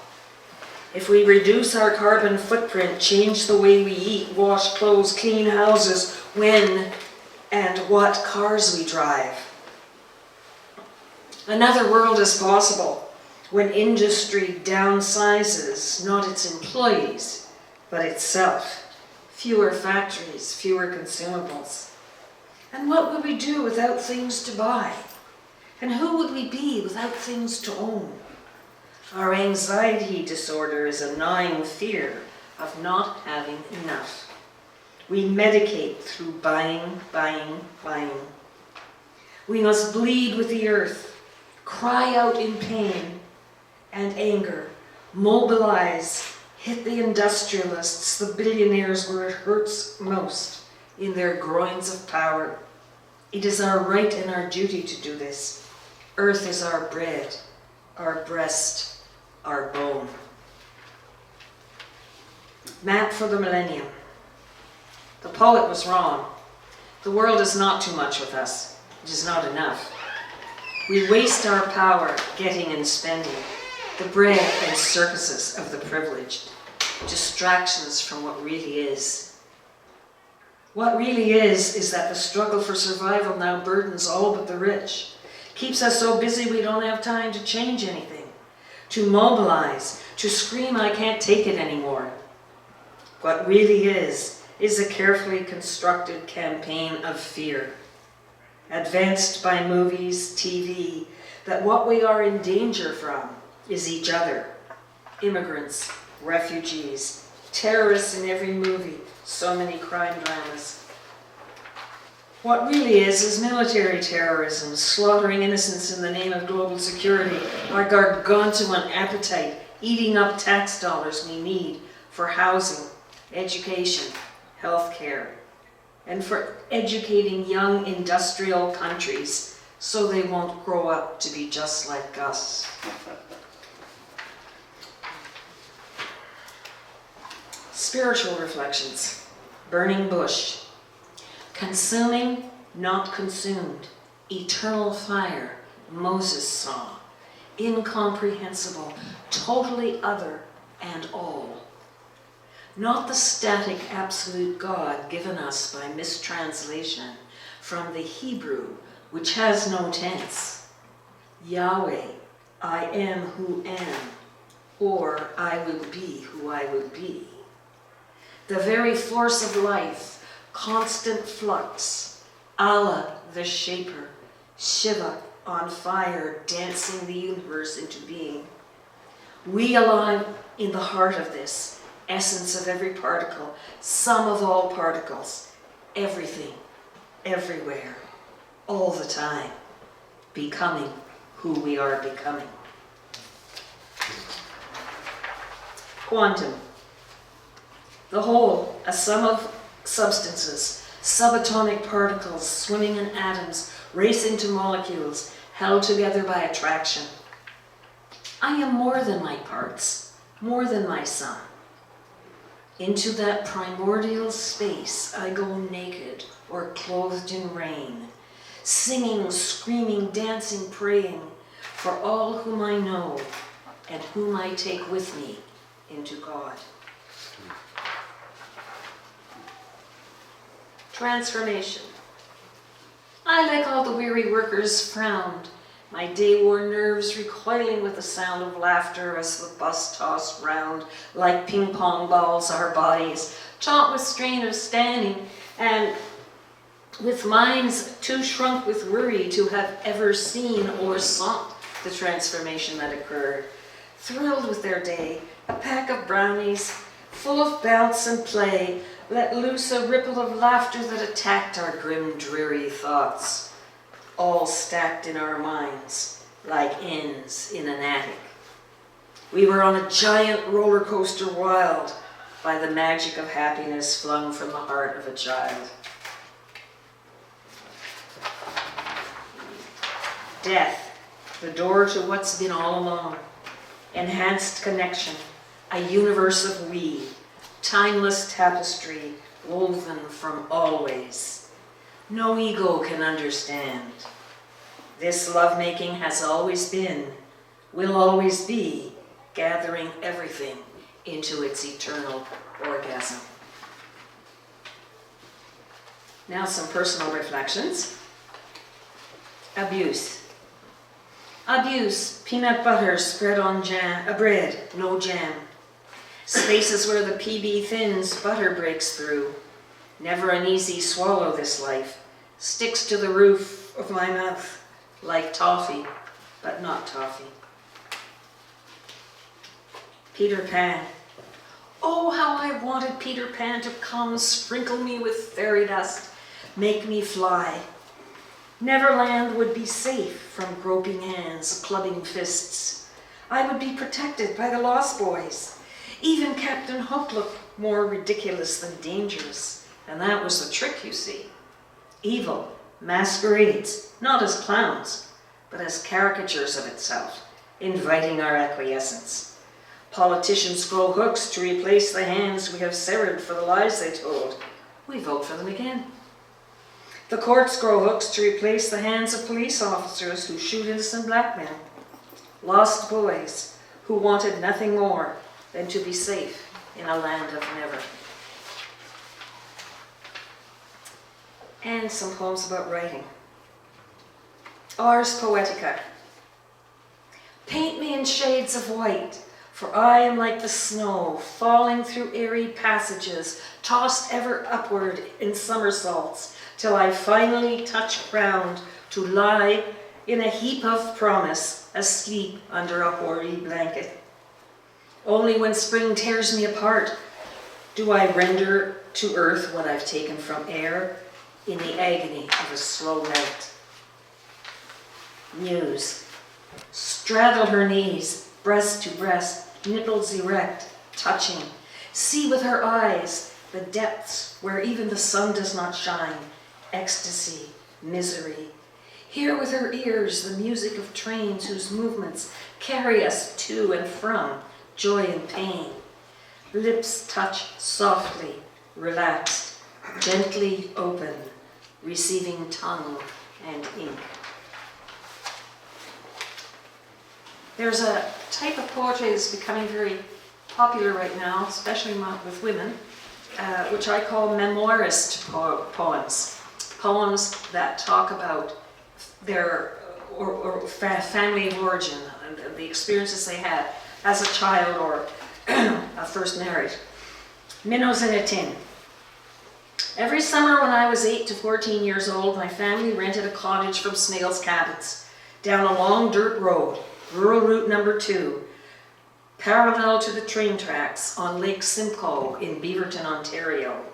If we reduce our carbon footprint, change the way we eat, wash clothes, clean houses, when and what cars we drive. Another world is possible when industry downsizes not its employees, but itself. Fewer factories, fewer consumables. And what would we do without things to buy? And who would we be without things to own? Our anxiety disorder is a gnawing fear of not having enough. We medicate through buying, buying, buying. We must bleed with the earth, cry out in pain and anger, mobilize, hit the industrialists, the billionaires where it hurts most, in their groins of power. It is our right and our duty to do this. Earth is our bread, our breast, our bone. Map for the millennium. The poet was wrong. The world is not too much with us. It is not enough. We waste our power getting and spending, the bread and circuses of the privileged, distractions from what really is. What really is that the struggle for survival now burdens all but the rich, keeps us so busy we don't have time to change anything, to mobilize, to scream, I can't take it anymore. What really is a carefully constructed campaign of fear, advanced by movies, TV, that what we are in danger from is each other, immigrants, refugees, terrorists in every movie, so many crime dramas. What really is military terrorism, slaughtering innocents in the name of global security, our gargantuan appetite, eating up tax dollars we need for housing, education, healthcare, and for educating young industrial countries so they won't grow up to be just like us. Spiritual reflections. Burning bush. Consuming, not consumed. Eternal fire, Moses saw. Incomprehensible, totally other and all. Not the static absolute God given us by mistranslation from the Hebrew, which has no tense. Yahweh, I am who am, or I will be who I will be. The very force of life, constant flux. Allah, the shaper, Shiva on fire, dancing the universe into being. We alive in the heart of this, essence of every particle, sum of all particles, everything, everywhere, all the time, becoming who we are becoming. Quantum. The whole, a sum of substances, subatomic particles swimming in atoms, racing to molecules, held together by attraction. I am more than my parts, more than my sun. Into that primordial space I go naked or clothed in rain, singing, screaming, dancing, praying for all whom I know and whom I take with me into God. Transformation. I, like all the weary workers, frowned, my day-worn nerves recoiling with the sound of laughter as the bus tossed round like ping-pong balls our bodies, taut with strain of standing, and with minds too shrunk with worry to have ever seen or sought the transformation that occurred, thrilled with their day, a pack of brownies, full of bounce and play, let loose a ripple of laughter that attacked our grim, dreary thoughts, all stacked in our minds like ends in an attic. We were on a giant roller coaster wild by the magic of happiness flung from the heart of a child. Death, the door to what's been all along, enhanced connection, a universe of we, timeless tapestry, woven from always. No ego can understand. This lovemaking has always been, will always be, gathering everything into its eternal orgasm. Now some personal reflections. Abuse. Abuse, peanut butter spread on bread, no jam. Spaces where the PB thins, butter breaks through. Never an easy swallow this life. Sticks to the roof of my mouth like toffee, but not toffee. Peter Pan. Oh, how I wanted Peter Pan to come, sprinkle me with fairy dust, make me fly. Neverland would be safe from groping hands, clubbing fists. I would be protected by the Lost Boys. Even Captain Hook looked more ridiculous than dangerous, and that was the trick, you see. Evil masquerades, not as clowns, but as caricatures of itself, inviting our acquiescence. Politicians grow hooks to replace the hands we have severed for the lies they told. We vote for them again. The courts grow hooks to replace the hands of police officers who shoot innocent black men. Lost boys who wanted nothing more than to be safe in a land of never. And some poems about writing. Ars Poetica. Paint me in shades of white, for I am like the snow, falling through airy passages, tossed ever upward in somersaults, till I finally touch ground to lie in a heap of promise, asleep under a hoary blanket. Only when spring tears me apart do I render to earth what I've taken from air in the agony of a slow melt. Muse. Straddle her knees, breast to breast, nipples erect, touching. See with her eyes the depths where even the sun does not shine. Ecstasy, misery. Hear with her ears the music of trains whose movements carry us to and from joy and pain. Lips touch softly, relaxed, gently open, receiving tongue and ink. There's a type of poetry that's becoming very popular right now, especially with women, which I call memoirist poems. Poems that talk about their family of origin and the experiences they had as a child or a first marriage. Minnows in a tin. Every summer when I was 8 to 14 years old, my family rented a cottage from Snail's Cabins down a long dirt road, rural route number 2, parallel to the train tracks on Lake Simcoe in Beaverton, Ontario.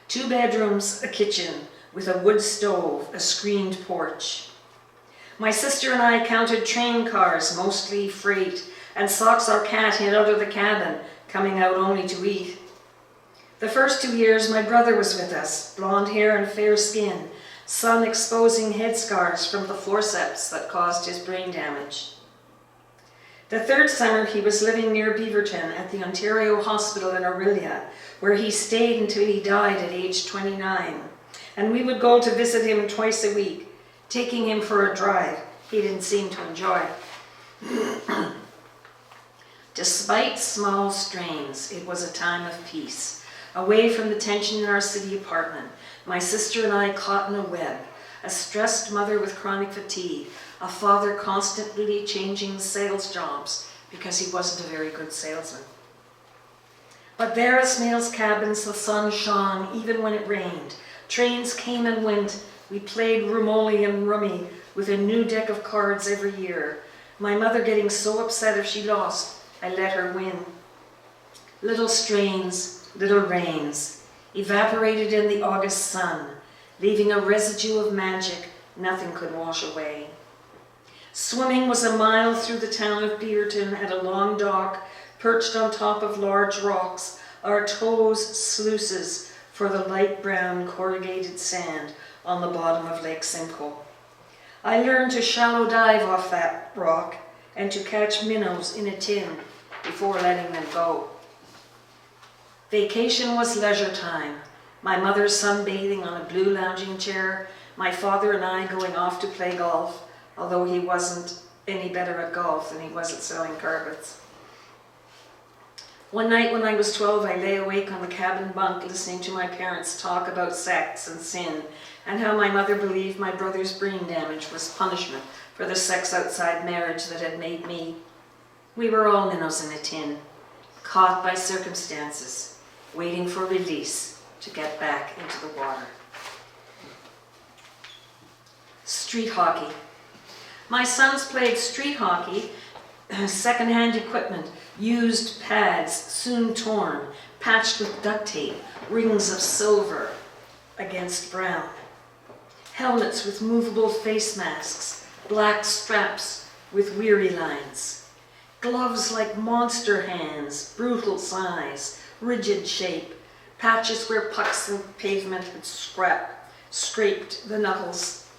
2 bedrooms, a kitchen with a wood stove, a screened porch. My sister and I counted train cars, mostly freight, and Socks our cat hid out of the cabin, coming out only to eat. The first 2 years my brother was with us, blonde hair and fair skin, sun exposing head scars from the forceps that caused his brain damage. The 3rd summer he was living near Beaverton at the Ontario Hospital in Orillia, where he stayed until he died at age 29. And we would go to visit him twice a week, taking him for a drive he didn't seem to enjoy. Despite small strains, it was a time of peace. Away from the tension in our city apartment, my sister and I caught in a web, a stressed mother with chronic fatigue, a father constantly changing sales jobs because he wasn't a very good salesman. But there at Snail's Cabins, the sun shone even when it rained. Trains came and went. We played Rumoli and Rummy with a new deck of cards every year. My mother getting so upset if she lost, I let her win. Little strains, little rains, evaporated in the August sun, leaving a residue of magic nothing could wash away. Swimming was a mile through the town of Beaverton at a long dock, perched on top of large rocks, our toes sluices for the light brown corrugated sand on the bottom of Lake Simcoe. I learned to shallow dive off that rock and to catch minnows in a tin before letting them go. Vacation was leisure time, My mother sunbathing on a blue lounging chair, my father and I going off to play golf, although he wasn't any better at golf than he was at selling carpets. One night when I was 12, I lay awake on the cabin bunk listening to my parents talk about sex and sin, and how my mother believed my brother's brain damage was punishment for the sex outside marriage that had made me. We were all minnows in a tin, caught by circumstances, waiting for release to get back into the water. Street hockey. My sons played street hockey, second-hand equipment, used pads, soon torn, patched with duct tape, rings of silver against brown. Helmets with movable face masks, black straps with weary lines. Gloves like monster hands, brutal size, rigid shape, patches where pucks and pavement had scraped the knuckles.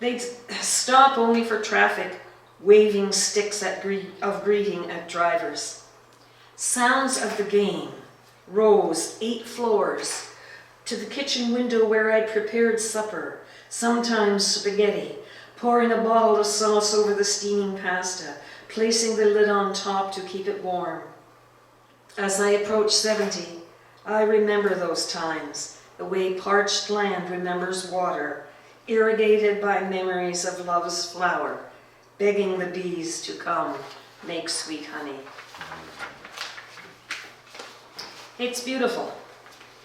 They'd stop only for traffic, waving sticks of greeting at drivers. Sounds of the game rose 8 floors to the kitchen window where I prepared supper, sometimes spaghetti, pouring a bottle of sauce over the steaming pasta, placing the lid on top to keep it warm. As I approach 70, I remember those times, the way parched land remembers water, irrigated by memories of love's flower, begging the bees to come make sweet honey. It's beautiful,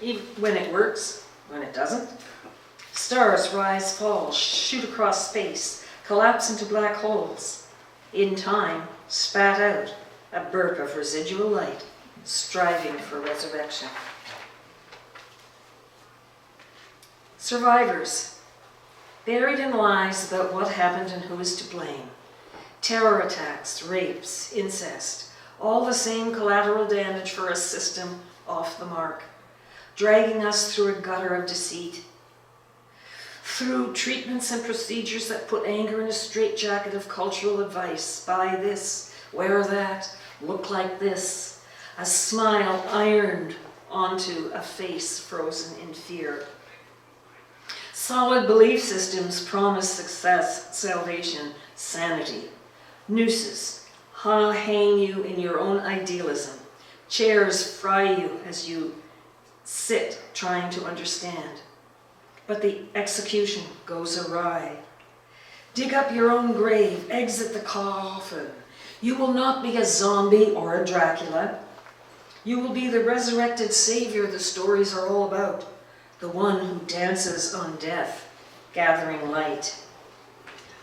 even when it works, when it doesn't. Stars rise, fall, shoot across space, collapse into black holes. In time, spat out, a burp of residual light, striving for resurrection. Survivors, buried in lies about what happened and who is to blame. Terror attacks, rapes, incest, all the same collateral damage for a system off the mark, dragging us through a gutter of deceit, through treatments and procedures that put anger in a straitjacket of cultural advice. Buy this, wear that, look like this, a smile ironed onto a face frozen in fear. Solid belief systems promise success, salvation, sanity. Nooses hang you in your own idealism. Chairs fry you as you sit trying to understand. But the execution goes awry. Dig up your own grave, exit the coffin. You will not be a zombie or a Dracula. You will be the resurrected savior the stories are all about, the one who dances on death, gathering light.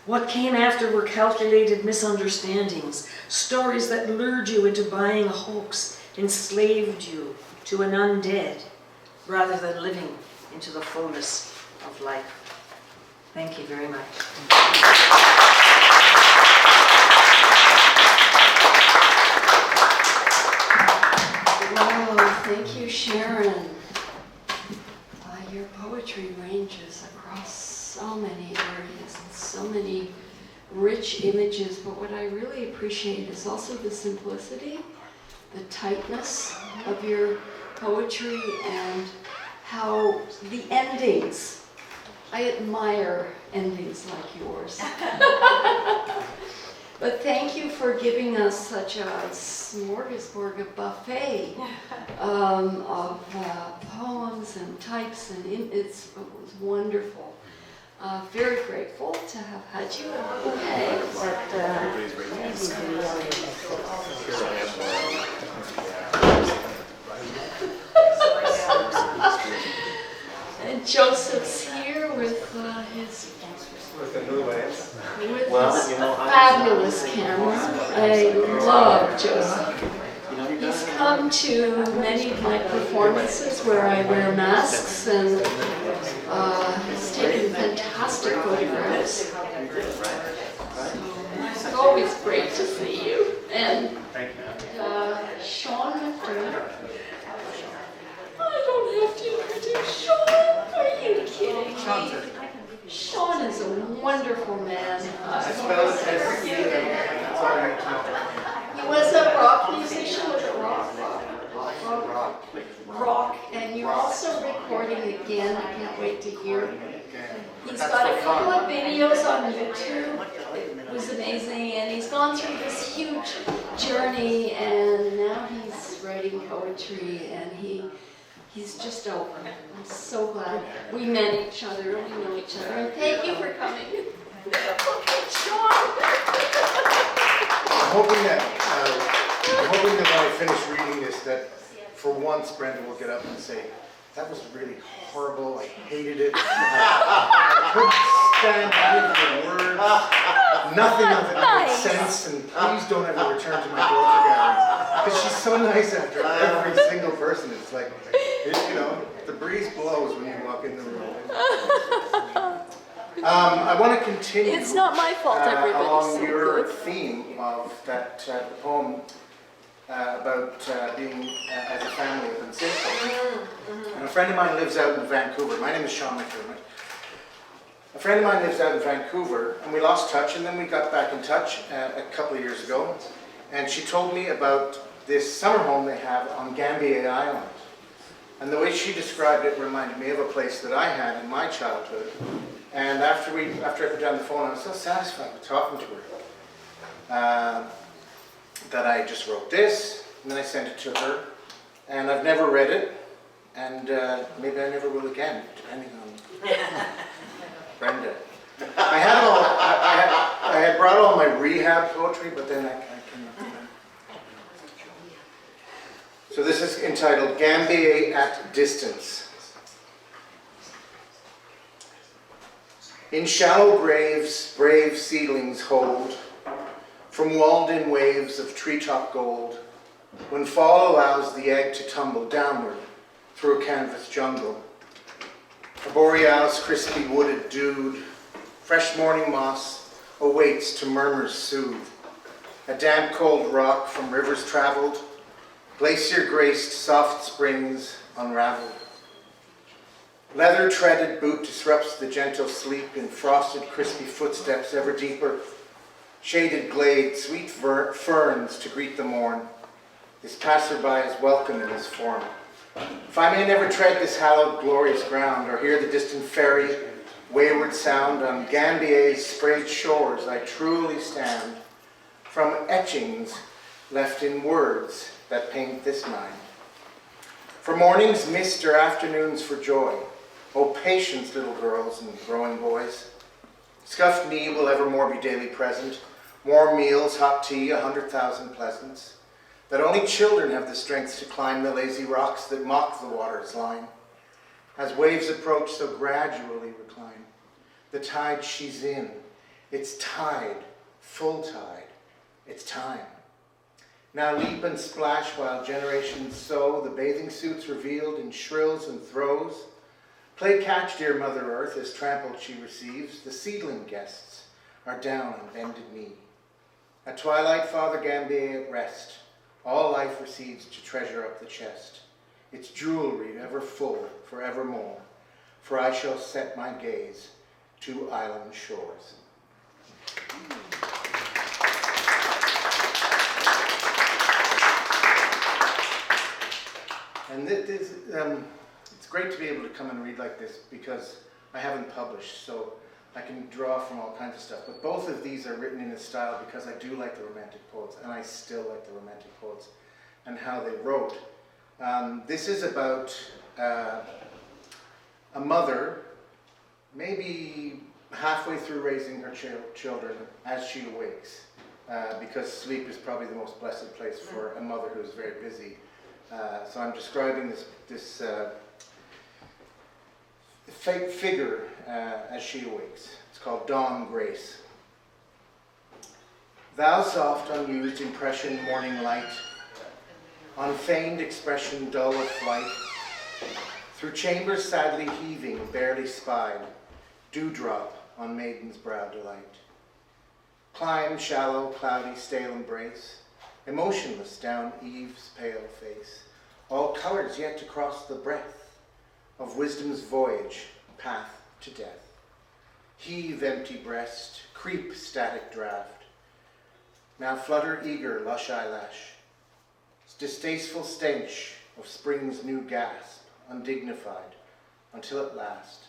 What came after were calculated misunderstandings, stories that lured you into buying a hoax, enslaved you to an undead, rather than living into the fullness of life. Thank you very much. Wow, thank you, Sharon. Your poetry ranges across so many areas and so many rich images, but what I really appreciate is also the simplicity, the tightness of your poetry, and how the endings, I admire endings like yours. But thank you for giving us such a smorgasbord, a buffet of poems and types, and it was wonderful. Very grateful to have had you. Okay. And Joseph's here with his fabulous camera. I love Joseph. He's come to many of my performances where I wear masks, and he's taken fantastic photographs. So it's always great to see you. And Sharon McDermott. I don't have to introduce Sharon. Are you kidding me? Sharon is a wonderful man. He was a rock musician, was it rock, and you're also recording again. I can't wait to hear. He's got a couple of videos on YouTube. It was amazing, and he's gone through this huge journey, and now he's writing poetry, and he's just over. I'm so glad we met each other, we know each other, and thank you for coming. Okay, Sean. I'm hoping that when I finish reading this, that for once Brenda will get up and say, "That was really horrible. I hated it. I couldn't stand any of the words. Nothing of it made sense. And please don't ever return to my poetry galleries." Because she's so nice after every single person. It's like, the breeze blows when you walk in the room. I want to continue. It's not my fault everybody's along so your good. theme of that poem about being as a family of Untitled. And a friend of mine lives out in Vancouver. My name is Sharon McDermott. A friend of mine lives out in Vancouver, and we lost touch, and then we got back in touch a couple of years ago. And she told me about this summer home they have on Gambier Island. And the way she described it reminded me of a place that I had in my childhood. And after I put down the phone, I was so satisfied with talking to her that I just wrote this, and then I sent it to her. And I've never read it, and maybe I never will again, depending on Brenda. I had brought all my rehab poetry, but then I cannot do that. So this is entitled Gambier at Distance. In shallow graves, brave seedlings hold, from walled-in waves of treetop gold, when fall allows the egg to tumble downward through a canvas jungle. A borealis crispy wooded dude, fresh morning moss awaits to murmurs soothe. A damp cold rock from rivers traveled, glacier graced soft springs unraveled. Leather treaded boot disrupts the gentle sleep in frosted crispy footsteps ever deeper. Shaded glade, sweet ferns to greet the morn. This passerby is welcome in his form. If I may never tread this hallowed glorious ground, or hear the distant ferry wayward sound on Gambier's sprayed shores, I truly stand from etchings left in words that paint this mind. For mornings mist or afternoons for joy, oh patience, little girls and growing boys. Scuffed knee will evermore be daily present, warm meals, hot tea, 100,000 pleasants, that only children have the strength to climb the lazy rocks that mock the water's line. As waves approach, so gradually recline. The tide she's in, it's tide, full tide, it's time. Now leap and splash while generations sow, the bathing suits revealed in shrills and throws. Play catch, dear Mother Earth, as trampled she receives. The seedling guests are down on bended knee. At twilight, Father Gambier at rest. All life receives to treasure up the chest. Its jewelry ever full, forevermore. For I shall set my gaze to island shores. And it's great to be able to come and read like this because I haven't published, so I can draw from all kinds of stuff. But both of these are written in a style because I do like the Romantic poets, and I still like the Romantic poets and how they wrote. This is about a mother, maybe halfway through raising her children as she awakes, because sleep is probably the most blessed place for a mother who is very busy. So I'm describing this figure as she awakes. It's called Dawn Grace. Thou soft, unused impression, morning light, unfeigned expression, dull of flight, through chambers sadly heaving, barely spied, dewdrop on maiden's brow delight. Climb shallow, cloudy, stale embrace, emotionless down Eve's pale face, all colors yet to cross the breath of wisdom's voyage, path to death. Heave empty breast, creep static draft, now flutter eager lush eyelash, distasteful stench of spring's new gasp, undignified, until at last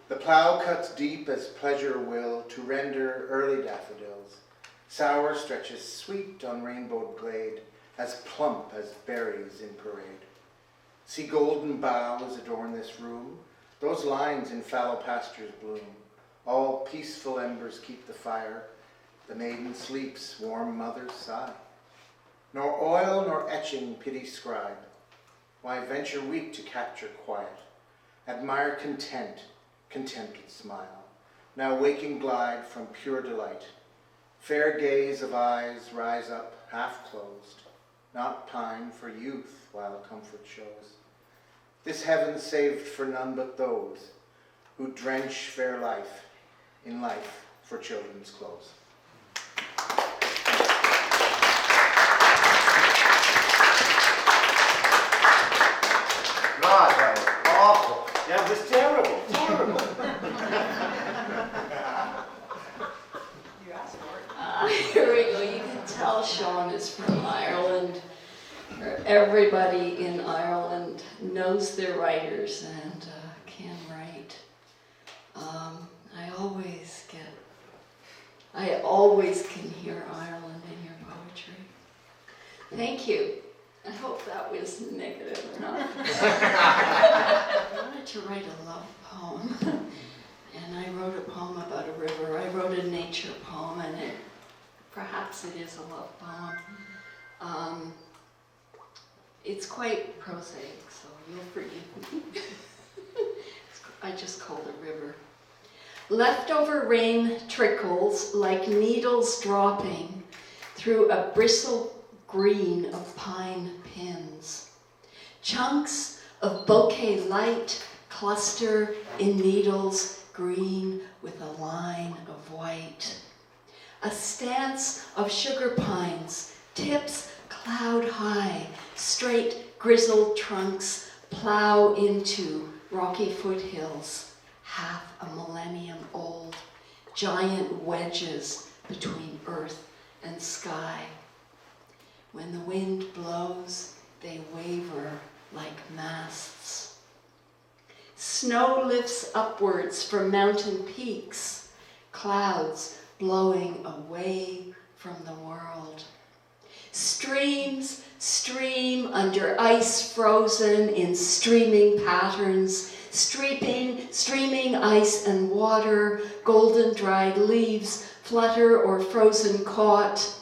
the plough cuts deep as pleasure will to render early daffodils, sour stretches sweet on rainbowed glade, as plump as berries in parade. See golden boughs adorn this room, those lines in fallow pastures bloom. All peaceful embers keep the fire, the maiden sleeps, warm mothers sigh. Nor oil nor etching pity scribe, why venture weak to capture quiet? Admire content, contented smile, now waking glide from pure delight. Fair gaze of eyes rise up, half closed, not pine for youth while comfort shows. This heaven saved for none but those who drench fair life in life for children's clothes. God, that was awful. That was terrible. Horrible. You asked for it. Here we go. You can tell Sean is from Ireland. Everybody in Ireland knows their writers and can write. I always can hear Ireland in your poetry. Thank you. I hope that was negative or not. I wanted to write a love poem, and I wrote a poem about a river. I wrote a nature poem, and perhaps it is a love poem. It's quite prosaic, so you'll forgive me. I just called it river. Leftover rain trickles like needles dropping through a bristle green of pine pins. Chunks of bouquet light cluster in needles green with a line of white. A stance of sugar pines tips cloud high, straight grizzled trunks plow into rocky foothills, half a millennium old, giant wedges between earth and sky. When the wind blows, they waver like masts. Snow lifts upwards from mountain peaks, clouds blowing away from the world. Streams stream under ice frozen in streaming patterns, streaming ice and water, golden dried leaves flutter or frozen caught,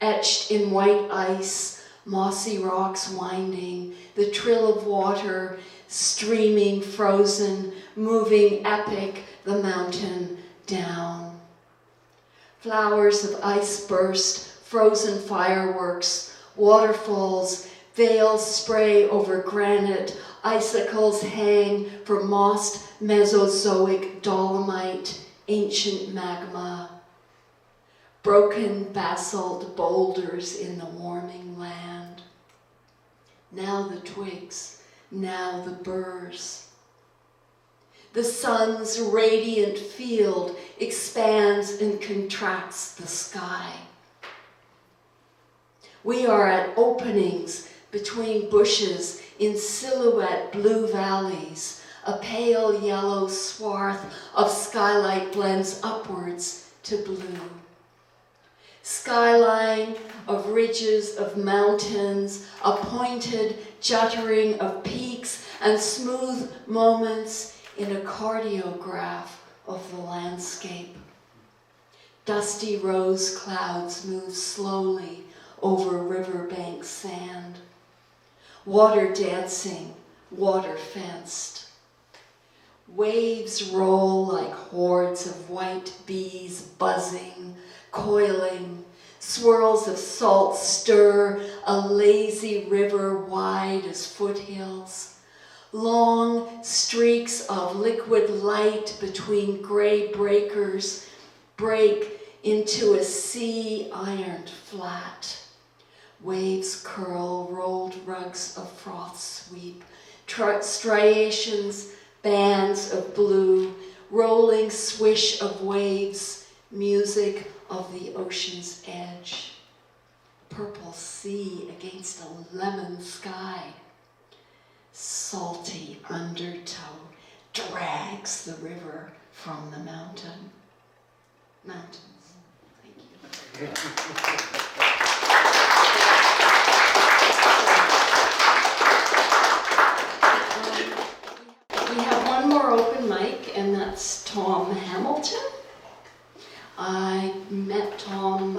etched in white ice, mossy rocks winding, the trill of water, streaming frozen, moving epic the mountain down. Flowers of ice burst, frozen fireworks, waterfalls, veils spray over granite, icicles hang from mossed Mesozoic dolomite, ancient magma. Broken basalt boulders in the warming land. Now the twigs, now the burrs. The sun's radiant field expands and contracts the sky. We are at openings between bushes in silhouette blue valleys. A pale yellow swath of skylight blends upwards to blue. Skyline of ridges of mountains, a pointed juttering of peaks and smooth moments in a cardiograph of the landscape. Dusty rose clouds move slowly over riverbank sand. Water dancing, water fenced. Waves roll like hordes of white bees buzzing, coiling. Swirls of salt stir a lazy river wide as foothills. Long streaks of liquid light between gray breakers break into a sea ironed flat. Waves curl, rolled rugs of froth sweep, striations, bands of blue, rolling swish of waves, music of the ocean's edge. Purple sea against a lemon sky. Salty undertow drags the river from the mountains. Thank you. We have one more open mic, and that's Tom Hamilton. I met Tom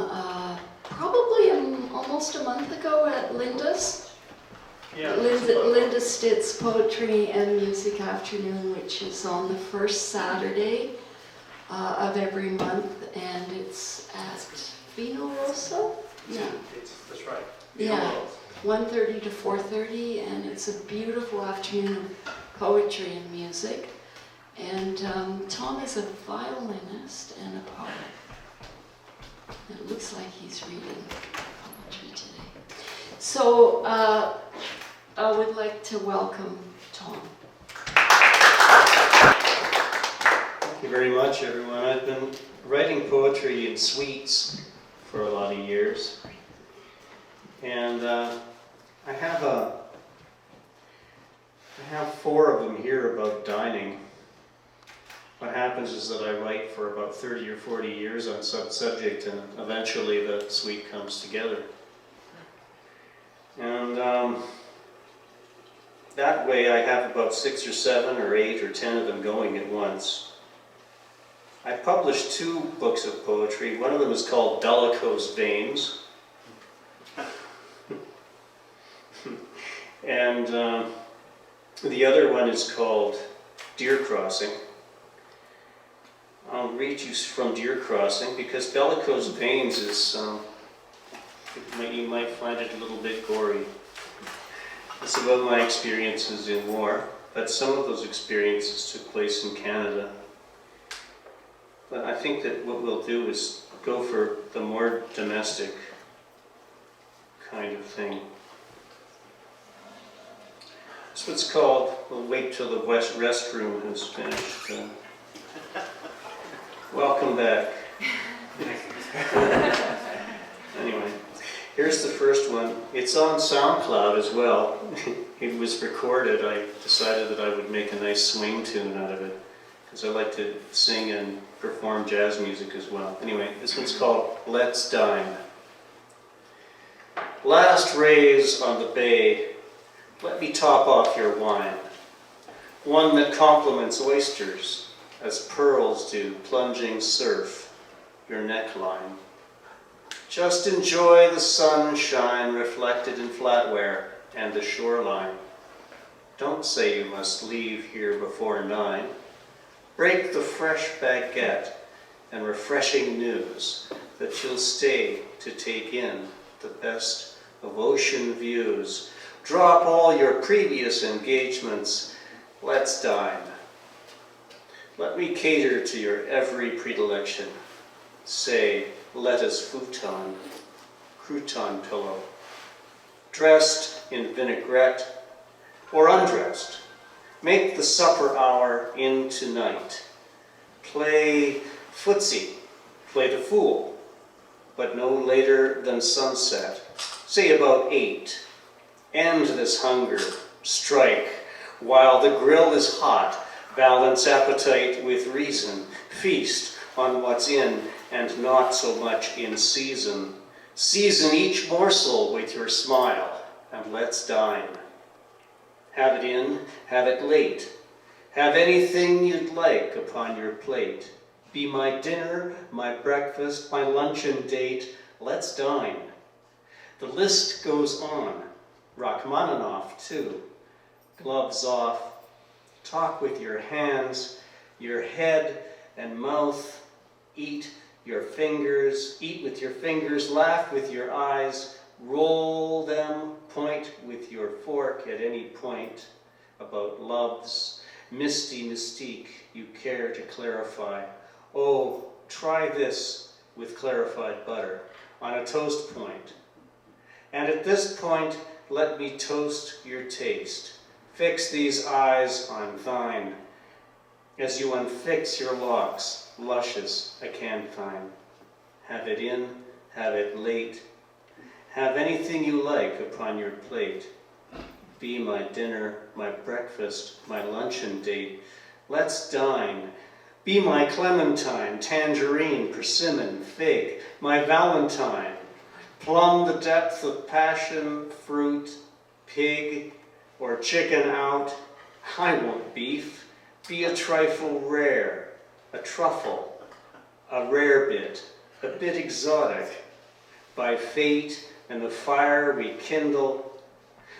probably almost a month ago at Linda's. Yeah. Linda Stitt's Poetry and Music Afternoon, which is on the first Saturday of every month, and it's at Vino Rosso? Yeah. That's right. Yeah, 1:30 to 4:30, and it's a beautiful afternoon of poetry and music. And Tom is a violinist and a poet. It looks like he's reading poetry today. So I would like to welcome Tom. Thank you very much, everyone. I've been writing poetry in suites for a lot of years. And I have 4 of them here about dining. What happens is that I write for about 30 or 40 years on some subject, and eventually the suite comes together. And that way I have about 6 or 7 or 8 or 10 of them going at once. I published 2 books of poetry. One of them is called Bellicose Veins. And the other one is called Deer Crossing. I'll read you from Deer Crossing because Bellicose Veins is, you might find it a little bit gory. It's about my experiences in war, but some of those experiences took place in Canada. But I think that what we'll do is go for the more domestic kind of thing. That's what's called, we'll wait till the restroom has finished. Welcome back. Anyway, here's the first one. It's on SoundCloud as well. It was recorded. I decided that I would make a nice swing tune out of it because I like to sing and perform jazz music as well. Anyway, this one's called Let's Dine. Last rays on the bay, let me top off your wine. One that complements oysters as pearls do plunging surf your neckline. Just enjoy the sunshine reflected in flatware and the shoreline. Don't say you must leave here before 9. Break the fresh baguette and refreshing news that you'll stay to take in the best of ocean views. Drop all your previous engagements. Let's dine. Let me cater to your every predilection. Say, lettuce futon, crouton pillow. Dressed in vinaigrette or undressed. Make the supper hour into night. Play footsie, play the fool, but no later than sunset. Say about 8. End this hunger, strike, while the grill is hot. Balance appetite with reason. Feast on what's in and not so much in season. Season each morsel with your smile, and let's dine. Have it in, have it late. Have anything you'd like upon your plate. Be my dinner, my breakfast, my luncheon date. Let's dine. The list goes on. Rachmaninoff, too. Gloves off. Talk with your hands, your head and mouth. Eat your fingers. Eat with your fingers. Laugh with your eyes. Roll them. Point with your fork at any point. About love's misty mystique you care to clarify. Oh, try this with clarified butter on a toast point. And at this point, let me toast your taste. Fix these eyes on thine as you unfix your locks, luscious a canthine. Have it in, have it late. Have anything you like upon your plate. Be my dinner, my breakfast, my luncheon date. Let's dine. Be my clementine, tangerine, persimmon, fig, my valentine. Plumb the depth of passion, fruit, pig, or chicken out. I want beef. Be a trifle rare, a truffle, a rare bit, a bit exotic. By fate and the fire we kindle,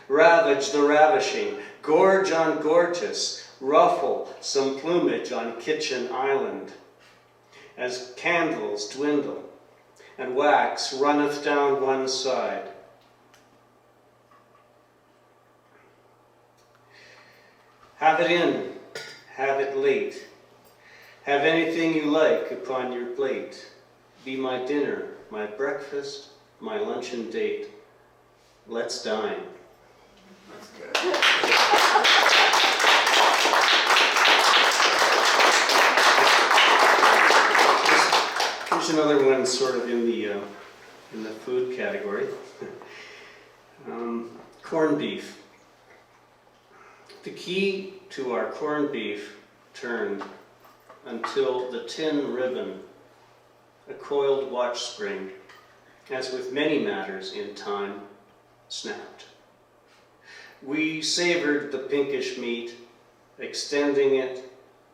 ravage the ravishing, gorge on gorgeous, ruffle some plumage on kitchen island. As candles dwindle, and wax runneth down one side. Have it in, have it late. Have anything you like upon your plate. Be my dinner, my breakfast, my luncheon date. Let's dine. That's good. Here's another one sort of in the food category. Corned beef. The key to our corned beef turned until the tin ribbon, a coiled watch spring, as with many matters in time, snapped. We savored the pinkish meat, extending it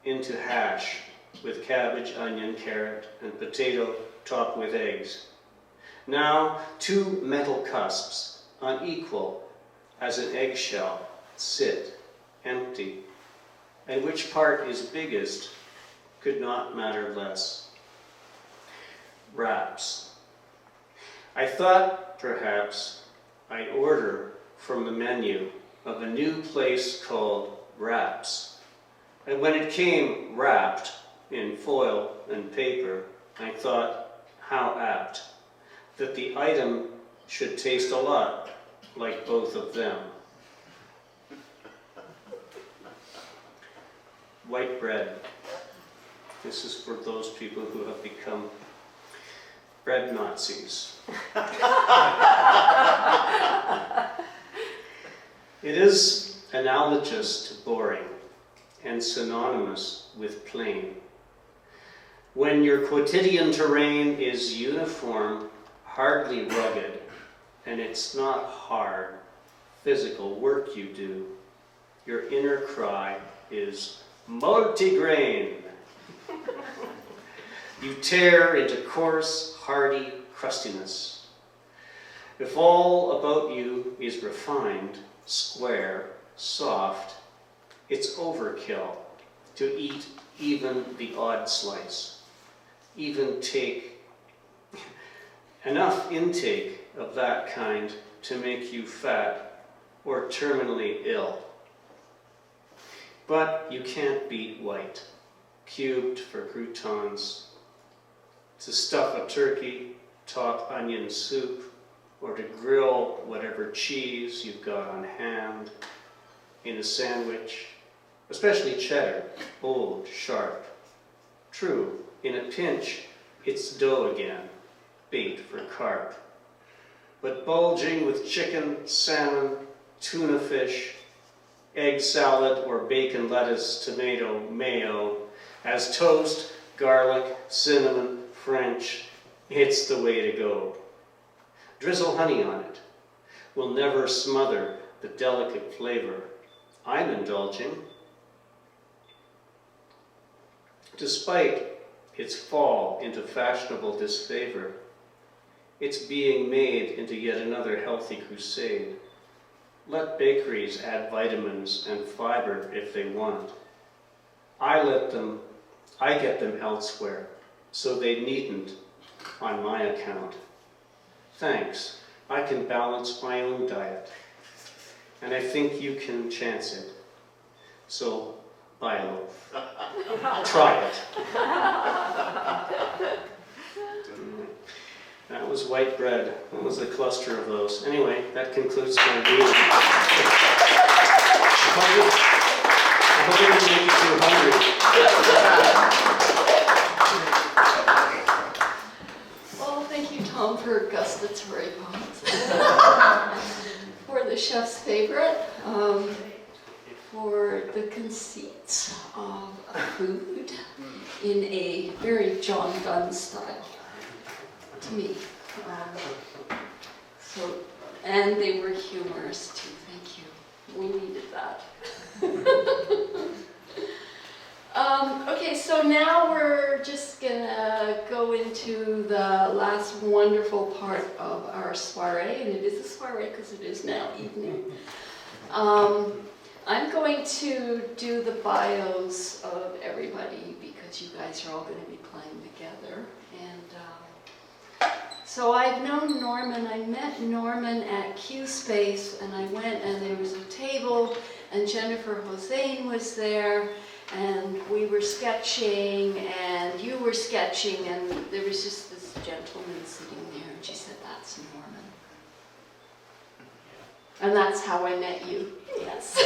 into hash with cabbage, onion, carrot, and potato topped with eggs. Now, two metal cusps, unequal as an eggshell, sit empty, and which part is biggest could not matter less. Wraps. I thought perhaps I'd order from the menu of a new place called Wraps, and when it came wrapped in foil and paper, I thought how apt that the item should taste a lot like both of them. White bread. This is for those people who have become bread Nazis. It is analogous to boring and synonymous with plain. When your quotidian terrain is uniform, hardly rugged, and it's not hard physical work you do, your inner cry is multigrain. You tear into coarse, hardy crustiness. If all about you is refined, square, soft, it's overkill to eat even the odd slice, even take enough intake of that kind to make you fat or terminally ill. But you can't beat white, cubed for croutons, to stuff a turkey, top onion soup, or to grill whatever cheese you've got on hand in a sandwich, especially cheddar, bold, sharp. True, in a pinch, it's dough again, bait for carp. But bulging with chicken, salmon, tuna fish, egg salad, or bacon, lettuce, tomato, mayo, as toast, garlic, cinnamon, French, it's the way to go. Drizzle honey on it. Will never smother the delicate flavor. I'm indulging. Despite its fall into fashionable disfavor, it's being made into yet another healthy crusade. Let bakeries add vitamins and fiber if they want. I get them elsewhere, so they needn't on my account. Thanks, I can balance my own diet, and I think you can chance it. So buy a loaf. Try it. That was white bread. That was a cluster of those. Anyway, that concludes my reading. I hope it didn't make you too hungry. Well, thank you, Tom, for gustatory poems. For the chef's favorite, for the conceits of food in a very John Donne style, to me. And they were humorous too, thank you. We needed that. Okay, so now we're just gonna go into the last wonderful part of our soiree, and it is a soiree because it is now evening. I'm going to do the bios of everybody because you guys are all going to be playing together. And so I've known Norman. I met Norman at Q Space, and I went and there was a table, and Jennifer Hossein was there, and we were sketching, and you were sketching, and there was just this gentleman sitting there, and she said, "That's Norman." And that's how I met you, yes.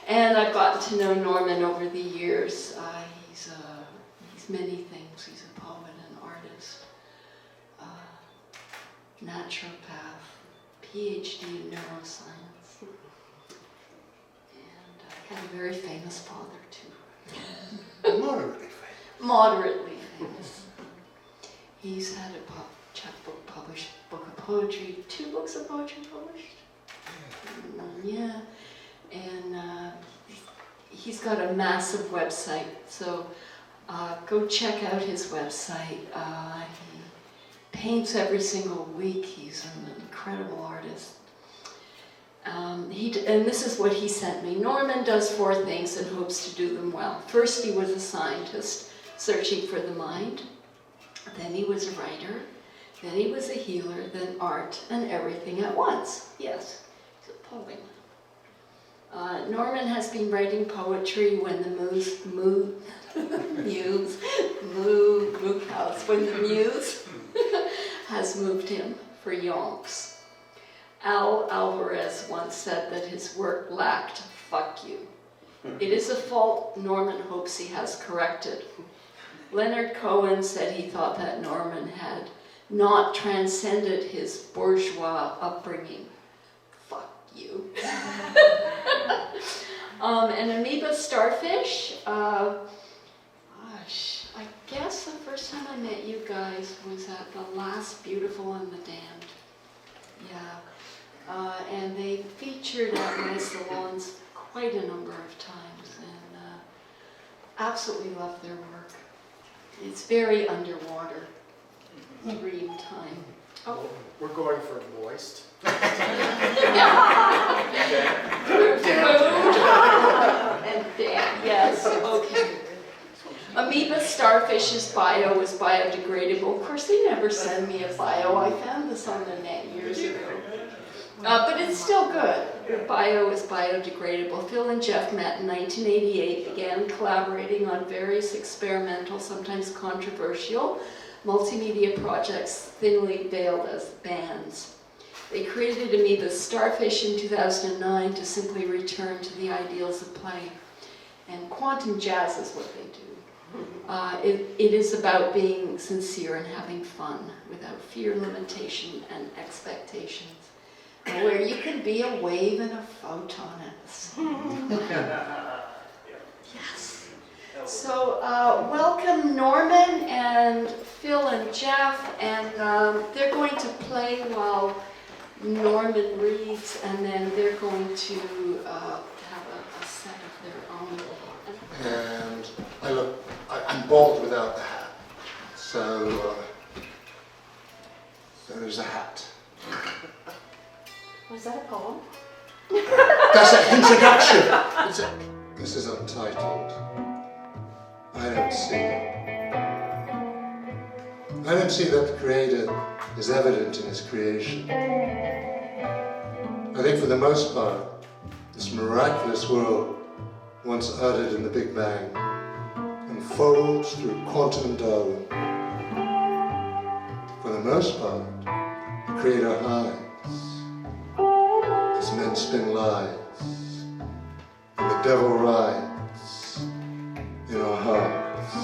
And I've gotten to know Norman over the years. He's many things. He's a poet, an artist, naturopath, PhD in neuroscience, and had a very famous father too. Moderately famous. Moderately famous. He's had a chapbook published, book of poetry, 2 books of poetry published. Yeah, and he's got a massive website, so go check out his website. He paints every single week. He's an incredible artist. And this is what he sent me. Norman does 4 things and hopes to do them well. First, he was a scientist searching for the mind. Then he was a writer. Then he was a healer. Then art and everything at once. Yes. Norman has been writing poetry when the muse has moved him for yonks. Al Alvarez once said that his work lacked "fuck you." It is a fault Norman hopes he has corrected. Leonard Cohen said he thought that Norman had not transcended his bourgeois upbringing. You. And Amoeba Starfish, gosh, I guess the first time I met you guys was at the last Beautiful and the Damned. Yeah. And they featured at my salons quite a number of times, and absolutely love their work. It's very underwater, dream time. Oh. We're going for moist. And damn, yes, okay. Amoeba Starfish's bio is biodegradable. Of course, they never send me a bio. I found this on the net years ago. But it's still good. The bio is biodegradable. Phil and Jeff met in 1988, began collaborating on various experimental, sometimes controversial, multimedia projects thinly veiled as bands. They created Amoeba Starfish in 2009 to simply return to the ideals of play. And quantum jazz is what they do. It is about being sincere and having fun without fear, limitation, and expectations. Where you can be a wave and a photon at the same time. Yes. So welcome Norman and Phil and Jeff, and they're going to play while Norman reads, and then they're going to have a set of their own. And I'm bald without the hat, so there's a hat. Was that a poem? That's an introduction. This is Untitled. I don't see that the Creator is evident in his creation. I think for the most part, this miraculous world, once uttered in the Big Bang, unfolds through quantum Darwin. For the most part, the Creator hides as men spin lies, and the devil rides in our hearts,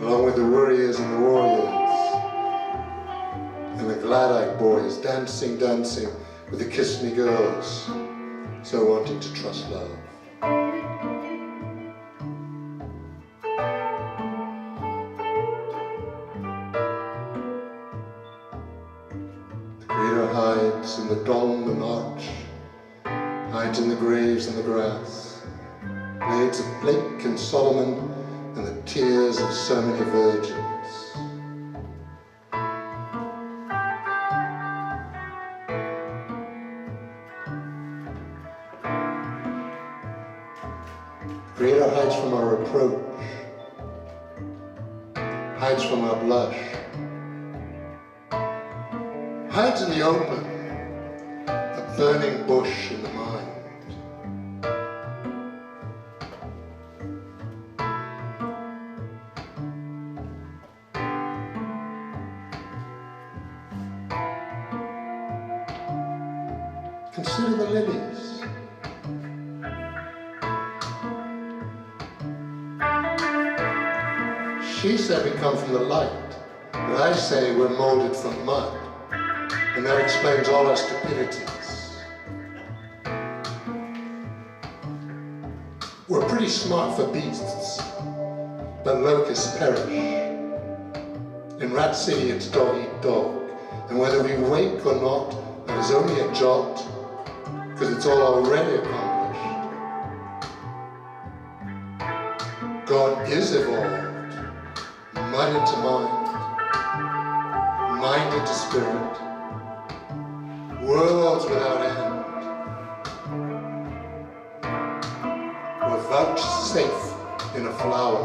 along with the worriers and the warriors, and the glad-eyed boys dancing with the Kiss Me girls, so wanting to trust love. The Creator hides in the dome and arch, hides in the graves and the grass, blades of Blake and Solomon and the tears of so many virgins. The Creator hides from our reproach, hides from our blush, hides in the open, a burning bush in the mind. Consider the lilies. She said we come from the light, but I say we're molded from mud, and that explains all our stupidities. We're pretty smart for beasts, but locusts perish. In Rat City it's dog eat dog, and whether we wake or not, that is only a jot, because it's all already accomplished. God is evolved. Mind into mind, mind into spirit, worlds without end, were vouchsafed in a flower.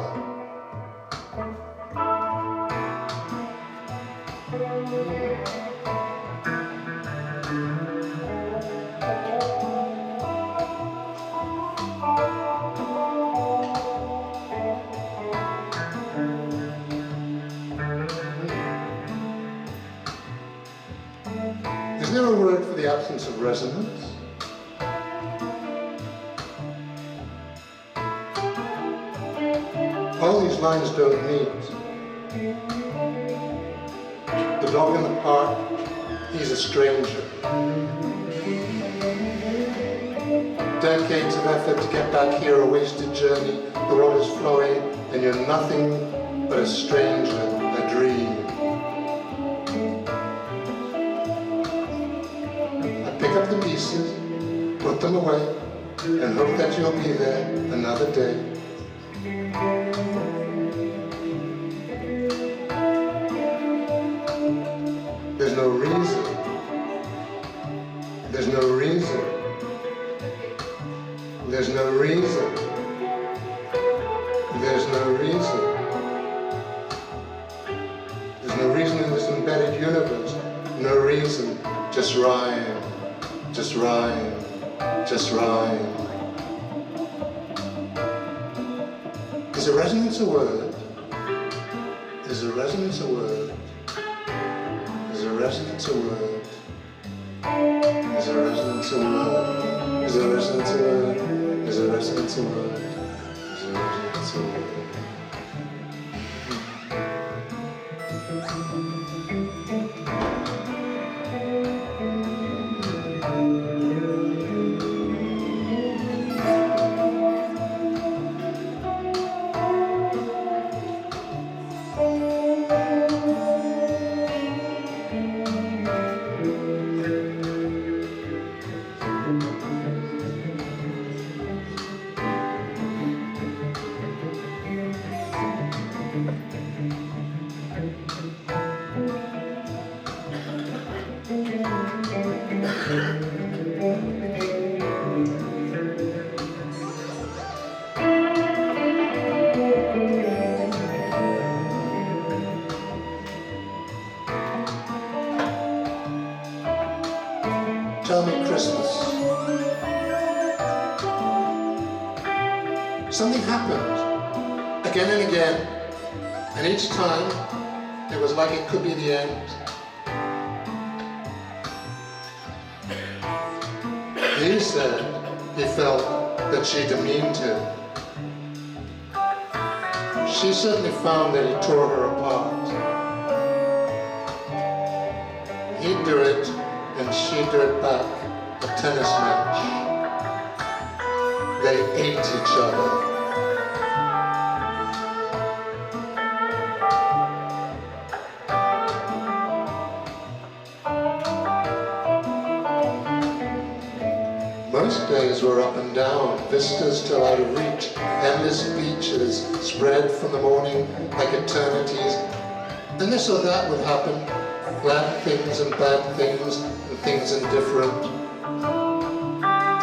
Is there a word for the absence of resonance? All these lines don't meet. The dog in the park, he's a stranger. Decades of effort to get back here, a wasted journey. The water's flowing, and you're nothing but a stranger, a dream. Pick up the pieces, put them away, and hope that you'll be there another day. There's no reason. There's no reason. There's no reason. There's no reason. There's no reason in this embedded universe. No reason. Just rhyme. Just rhyme, just rhyme. Is a resonance a word? Is a resonance a word? Is a resonance a word? Is a resonance a word? Is a resonance a word? Is a resonance a word? Is a resonance a word? Tell me Christmas. Something happened, again and again, and each time it was like it could be the end. He said he felt that she demeaned him. She certainly found that he tore her apart. He'd do it, and she'd do it back, a tennis match. They ate each other. Most days were up and down, vistas till out of reach, endless beaches spread from the morning like eternities. And this or that would happen, glad things and bad things, and things indifferent.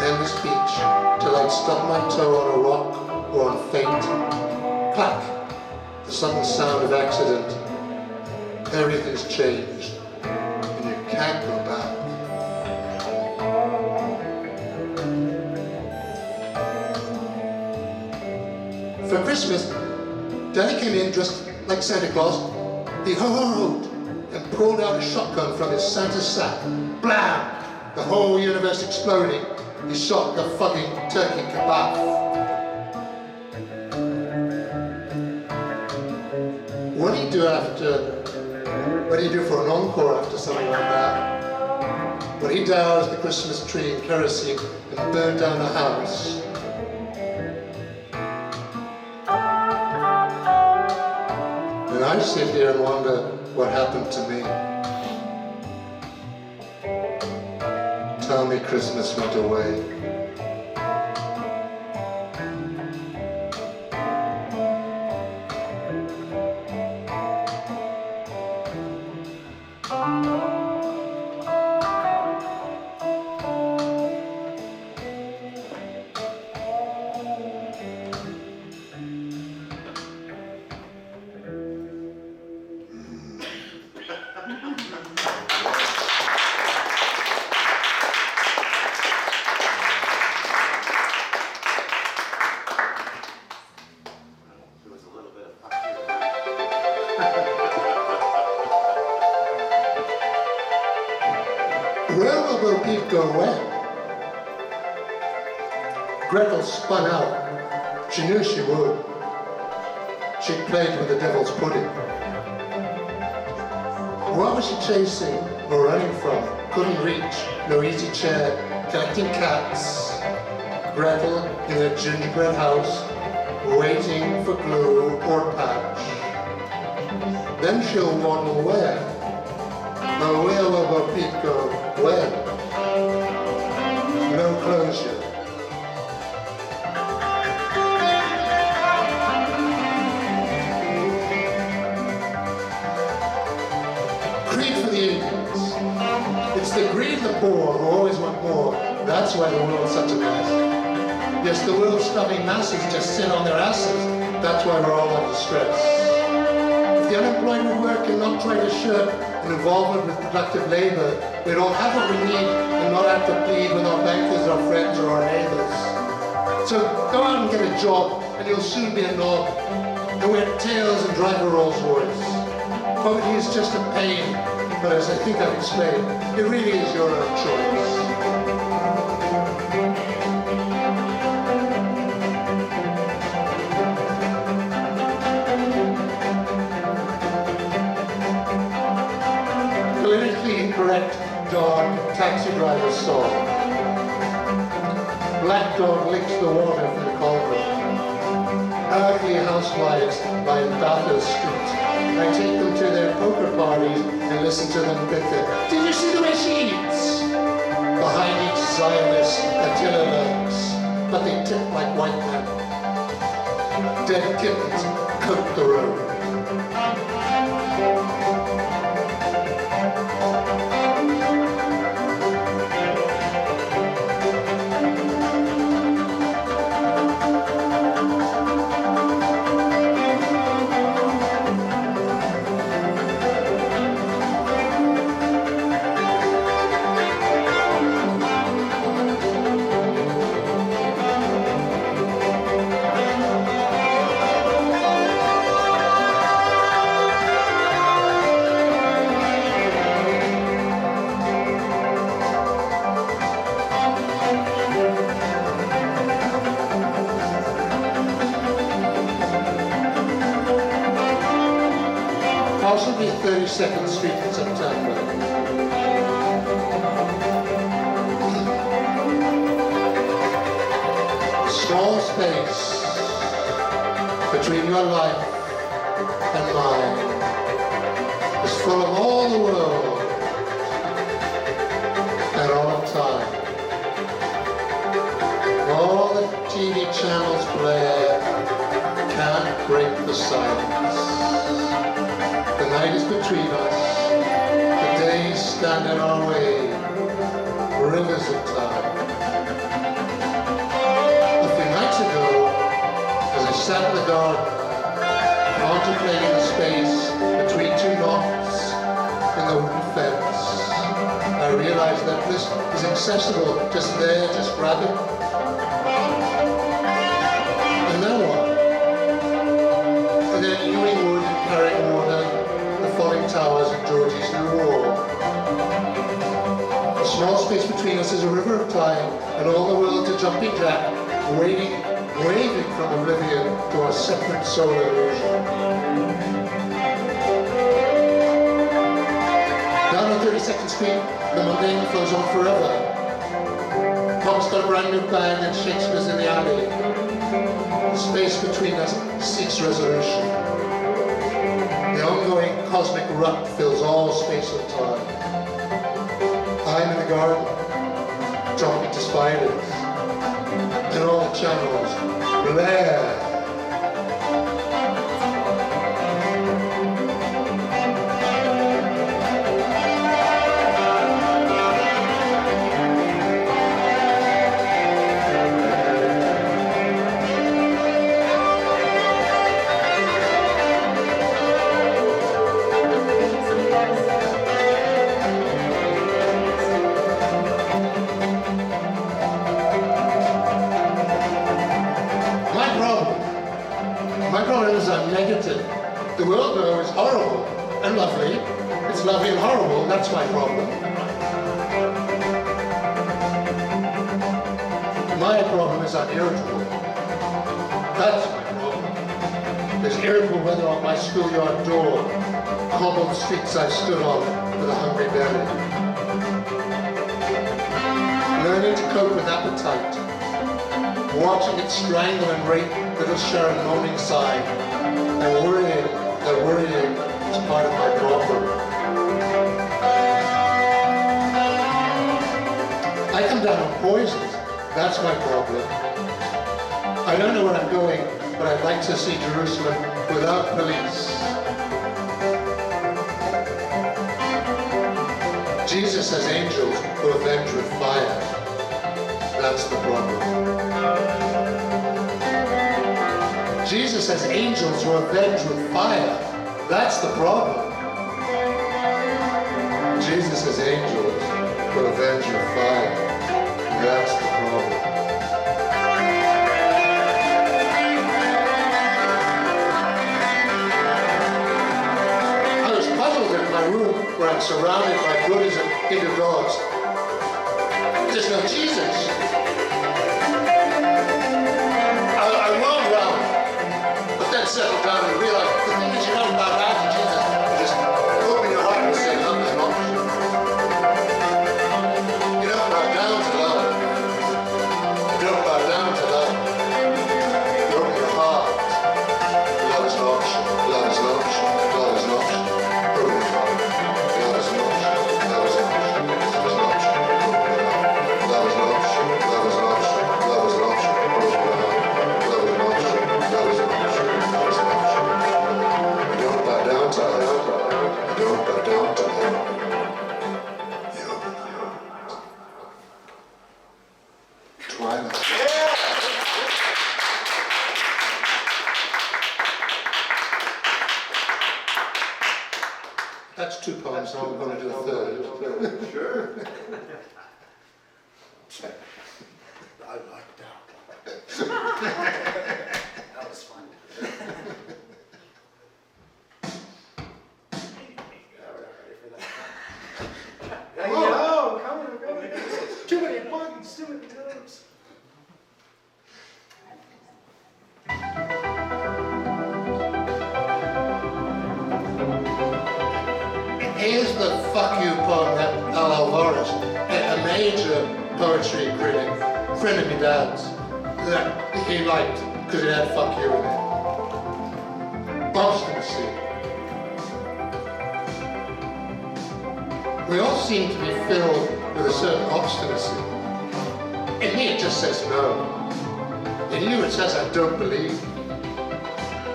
Endless beach till I'd stub my toe on a rock or on faint. Clack, the sudden sound of accident. Everything's changed, and you can't go back. For Christmas, Daddy came in dressed like Santa Claus. He ho-ho-hoed and pulled out a shotgun from his Santa sack. Blam! The whole universe exploding. He shot the fucking turkey kebab. What do you do for an encore after something like that? Well, he doused the Christmas tree in kerosene and burned down the house. And I sit here and wonder what happened to me. Tell me Christmas went away. Where will Bo Peep go when? Gretel spun out. She knew she would. She played with the devil's pudding. What was she chasing or running from? Couldn't reach, no easy chair, collecting cats. Gretel in her gingerbread house, waiting for glue or patch. Then she'll waddle where? Oh, where will Bo Peep go? When? No closure. Greed for the Indians. It's the greed of the poor who always want more. That's why the world's such a mess. Yes, the world's starving masses just sit on their asses. That's why we're all under stress. If the unemployed would work and not try to shirk an involvement with productive labor, we'd all have what we need and not have to plead with our bankers, our friends, or our neighbors. So go out and get a job, and you'll soon be a knob, and wear tails and drive a Rolls Royce. Poverty is just a pain, but as I think I've explained, it really is your own choice. Politically incorrect dog taxi driver song. Black dog licks the water from the cauldron. Ugly housewives lie in Bathurst Street. I take them to their poker parties and listen to them bicker. Did you see the way she eats? Behind each Zionist Attila lurks, but they tip like white men. Dead kittens coat the road. Possibly 32nd Street in September. The space between your life and mine is full of all the world and all of time. All the TV channels blare can't break the silence. The night is between us, the days stand in our way, rivers of time. A few nights ago, as I sat in the garden, contemplating the space between two knots in the wooden fence, I realized that this is accessible just there, just grab it. And now what? And then Ewing Wood and Carrick Water, the falling towers of Georgie's New Wall. The small space between us is a river of time, and all the world's a jumping jack, waving from oblivion to our separate solar illusion. Down on 32nd Street, the mundane flows on forever. Pop's got a brand new band and Shakespeare's in the alley. The space between us seeks resolution. The ongoing cosmic rut fills all space and time. I'm in the garden, talking to spiders, and all the channels blare. Negative. The world though is horrible and lovely. It's lovely and horrible, that's my problem. My problem is I'm irritable. That's my problem. There's irritable weather on my schoolyard door, cobbled streets I stood on with a hungry belly. Learning to cope with appetite, watching it strangle and rape little Sharon moaning side. And worrying is part of my problem. I come down on poisons, that's my problem. I don't know where I'm going, but I'd like to see Jerusalem without police. Jesus has angels who avenge with fire. That's the problem. Jesus has angels who avenge with fire. That's the problem. Jesus has angels who avenge with fire. That's the problem. I was puzzled in my room where I'm surrounded by Buddhas and Hindu gods. There's no Jesus. I roamed around. Then settle down and realize the thing that you know about after Jesus, just open your heart and say love is an option. You don't bow down to love. You don't bow down to love. You open your heart. Love is an option. Love is an option. Love is an option. Open your heart. Love is an option. Love is an option. Love is an option. Open your heart. Love is an option. Love is an option. Love is an option. Open your heart. Love is an option. Love is an option. Don't bow down to her. Don't bow down to her. You open the heart. Twilight. Yeah. That's two poems, now we're going to do a third. Sure. I like that. That was fun. No, come on. Too many buttons, too many times. Here's the fuck you poem that Allan, a major poetry critic, friend of my dad's, that he liked because it had fuck you in it. Obstinacy. We all seem to be filled with a certain obstinacy. In me it just says no. In you it says I don't believe.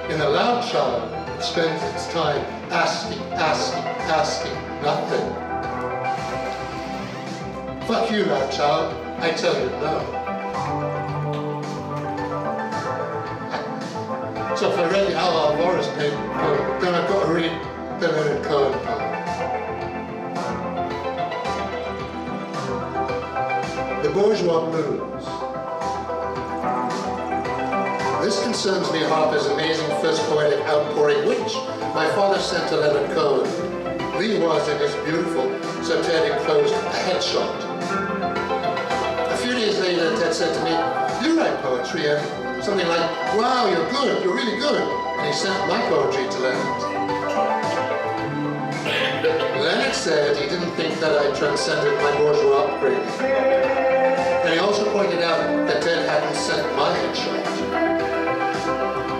In the loud child, it spends its time asking, nothing. Fuck you, loud child. I tell you no. So if I read the Al Alvarez poem, then I've got to read the Leonard Cohen poem. The Bourgeois Blues. This concerns me Harper's amazing first poetic outpouring, which my father sent to Leonard Cohen. Lee was, in his beautiful, so Ted enclosed a headshot. A few days later, Ted said to me, "You write poetry," and something like, "Wow, you're good, you're really good." And he sent my poetry to Leonard. Leonard said he didn't think that I transcended my bourgeois upbringing. And he also pointed out that Ted hadn't sent my headshot.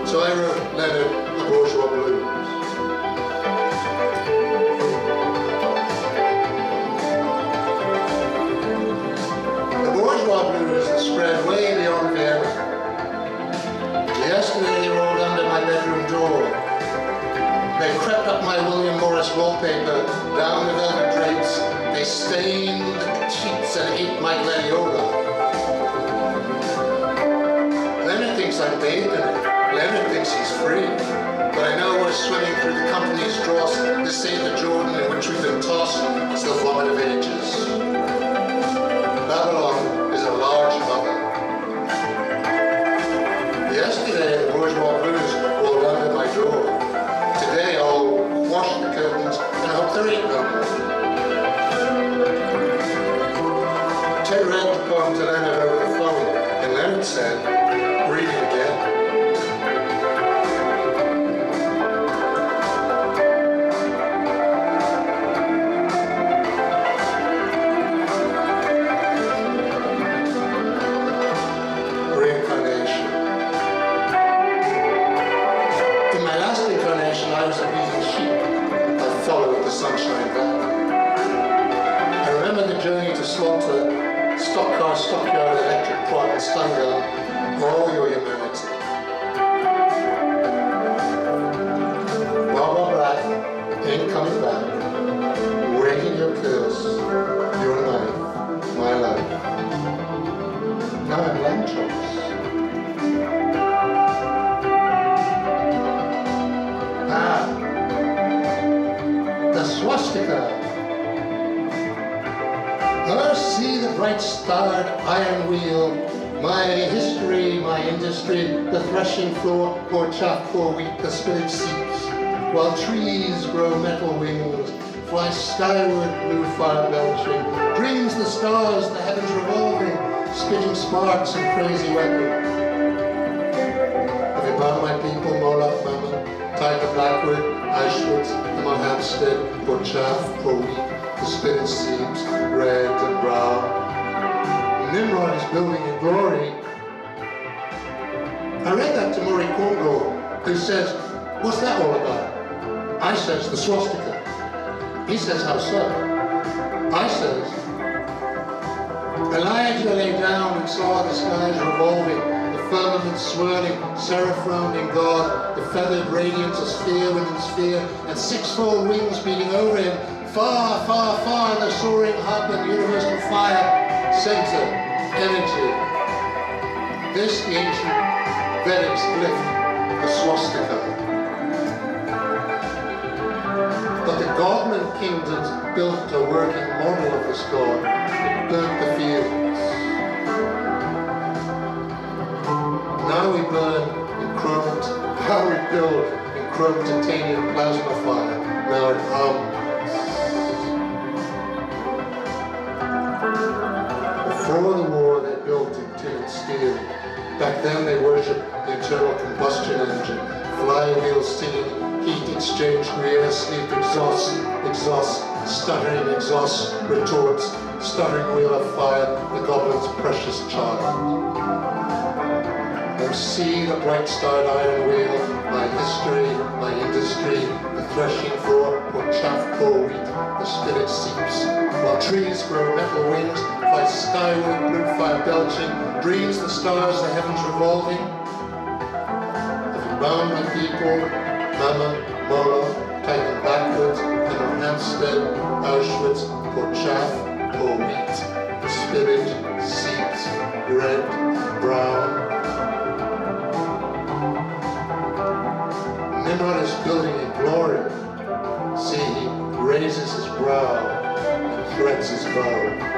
So I wrote Leonard the Bourgeois Blues. The Bourgeois Blues have spread way beyond Vienna. Yesterday they rolled under my bedroom door. They crept up my William Morris wallpaper, down the velvet drapes. They stained the sheets and ate my gladiola. Leonard thinks I'm bathed in it. Leonard thinks he's free. But I know we're swimming through the company's dross. This ain't the Jordan in which we've been tossed. It's the vomit of ages. Babylon is a large mother. Yesterday, the Bourgeois Blues rolled under my door. Today, I'll wash the curtains and hope there ain't no more. Ted read the poem to Leonard over the phone, and Leonard said, "Read it again." Reincarnation. In my last incarnation, I was a beaten sheep. I followed the sunshine back. I remember the journey to slaughter, stock car, stockyard, electric prod, and stun gun, all your humanity. Blah, black, ain't coming back. Waiting your curse, your life, my life. Now I'm lamb chops. The swastika. See the bright-starred iron wheel, my history, my industry, the threshing floor, poor chaff, poor wheat, the spillage seeps, while trees grow metal wings, fly skyward, blue fire belching, dreams the stars, the heavens revolving, spitting sparks and crazy weather. Have you bound my people, Moloch, Mammon, tied the Blackwood, Auschwitz, the Mohamstead, poor chaff, poor wheat, the spinach seams, red and brown. Nimrod is building in glory. I read that to Murray Congo, who says, "What's that all about?" I says, "The swastika." He says, "How so?" I says, Elijah lay down and saw the skies revolving, the firmament swirling, seraph rounding God, the feathered radiance of sphere within sphere, and sixfold wings beating over him. Far, far, far, the soaring hub and universal fire, center, energy. This the ancient Vedic glyph, the swastika. But the godman kingdoms built a working model of this god. It burnt the fields. Now we burn in chromate. Now we build in chrome titanium plasma fire. Now it hums. Before the war, they built in tin and steel. Back then, they worshipped the internal combustion engine, flywheels singing, heat exchange, rear sleep, exhaust, exhaust, stuttering exhaust, retorts, stuttering wheel of fire, the goblin's precious child. see the bright-starred iron wheel, my history, my industry, the threshing floor, poor chaff, poor wheat, the spirit seeps, while trees grow metal wings, fly skyward, blue fire belching, dreams the stars, the heavens revolving. Have you bound my people, Mama, Molo, taken backwards, and Hampstead, Auschwitz, poor chaff, poor wheat, the spirit seeps, red, brown. Nimrod is building in glory. See, he raises his brow and threads his bow.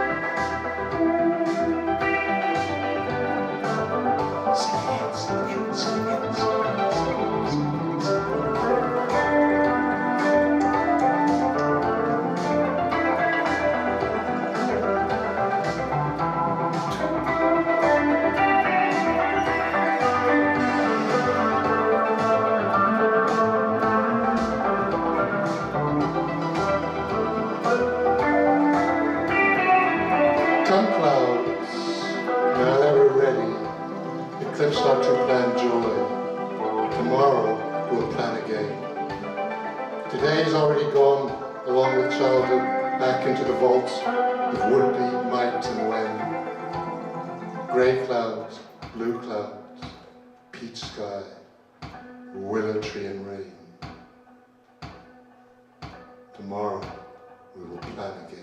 Come clouds, now that we're ready, eclipse our true planned joy. Tomorrow we'll plan again. Today is already gone, along with childhood, back into the vaults of would-be, might and when. Grey clouds, blue clouds, peach sky, willow tree and rain. Tomorrow we will plan again.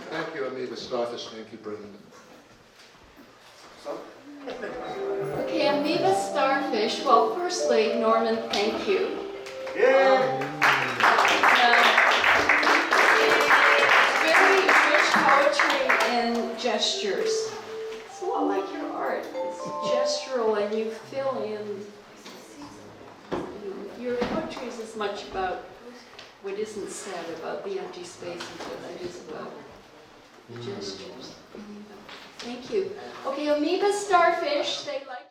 Thank you, Amoeba Starfish. Thank you, Brenda. Okay, Amoeba Starfish. Well, firstly, Norman, thank you. Very rich poetry and gestures. It's a lot like your art. It's gestural, and you fill in. Your poetry is as much about what isn't said, about the empty spaces, as it is about the gestures. Thank you. Okay, Amoeba Starfish, they like.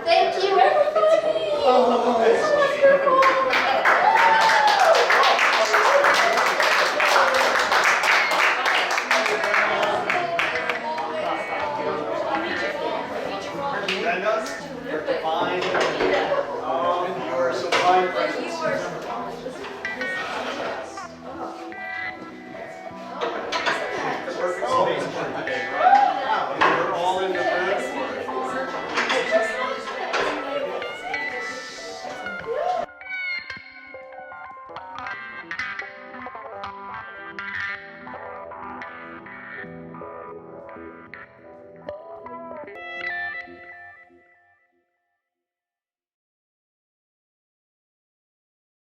Thank you, everybody. Wonderful. Brenda, you're divine.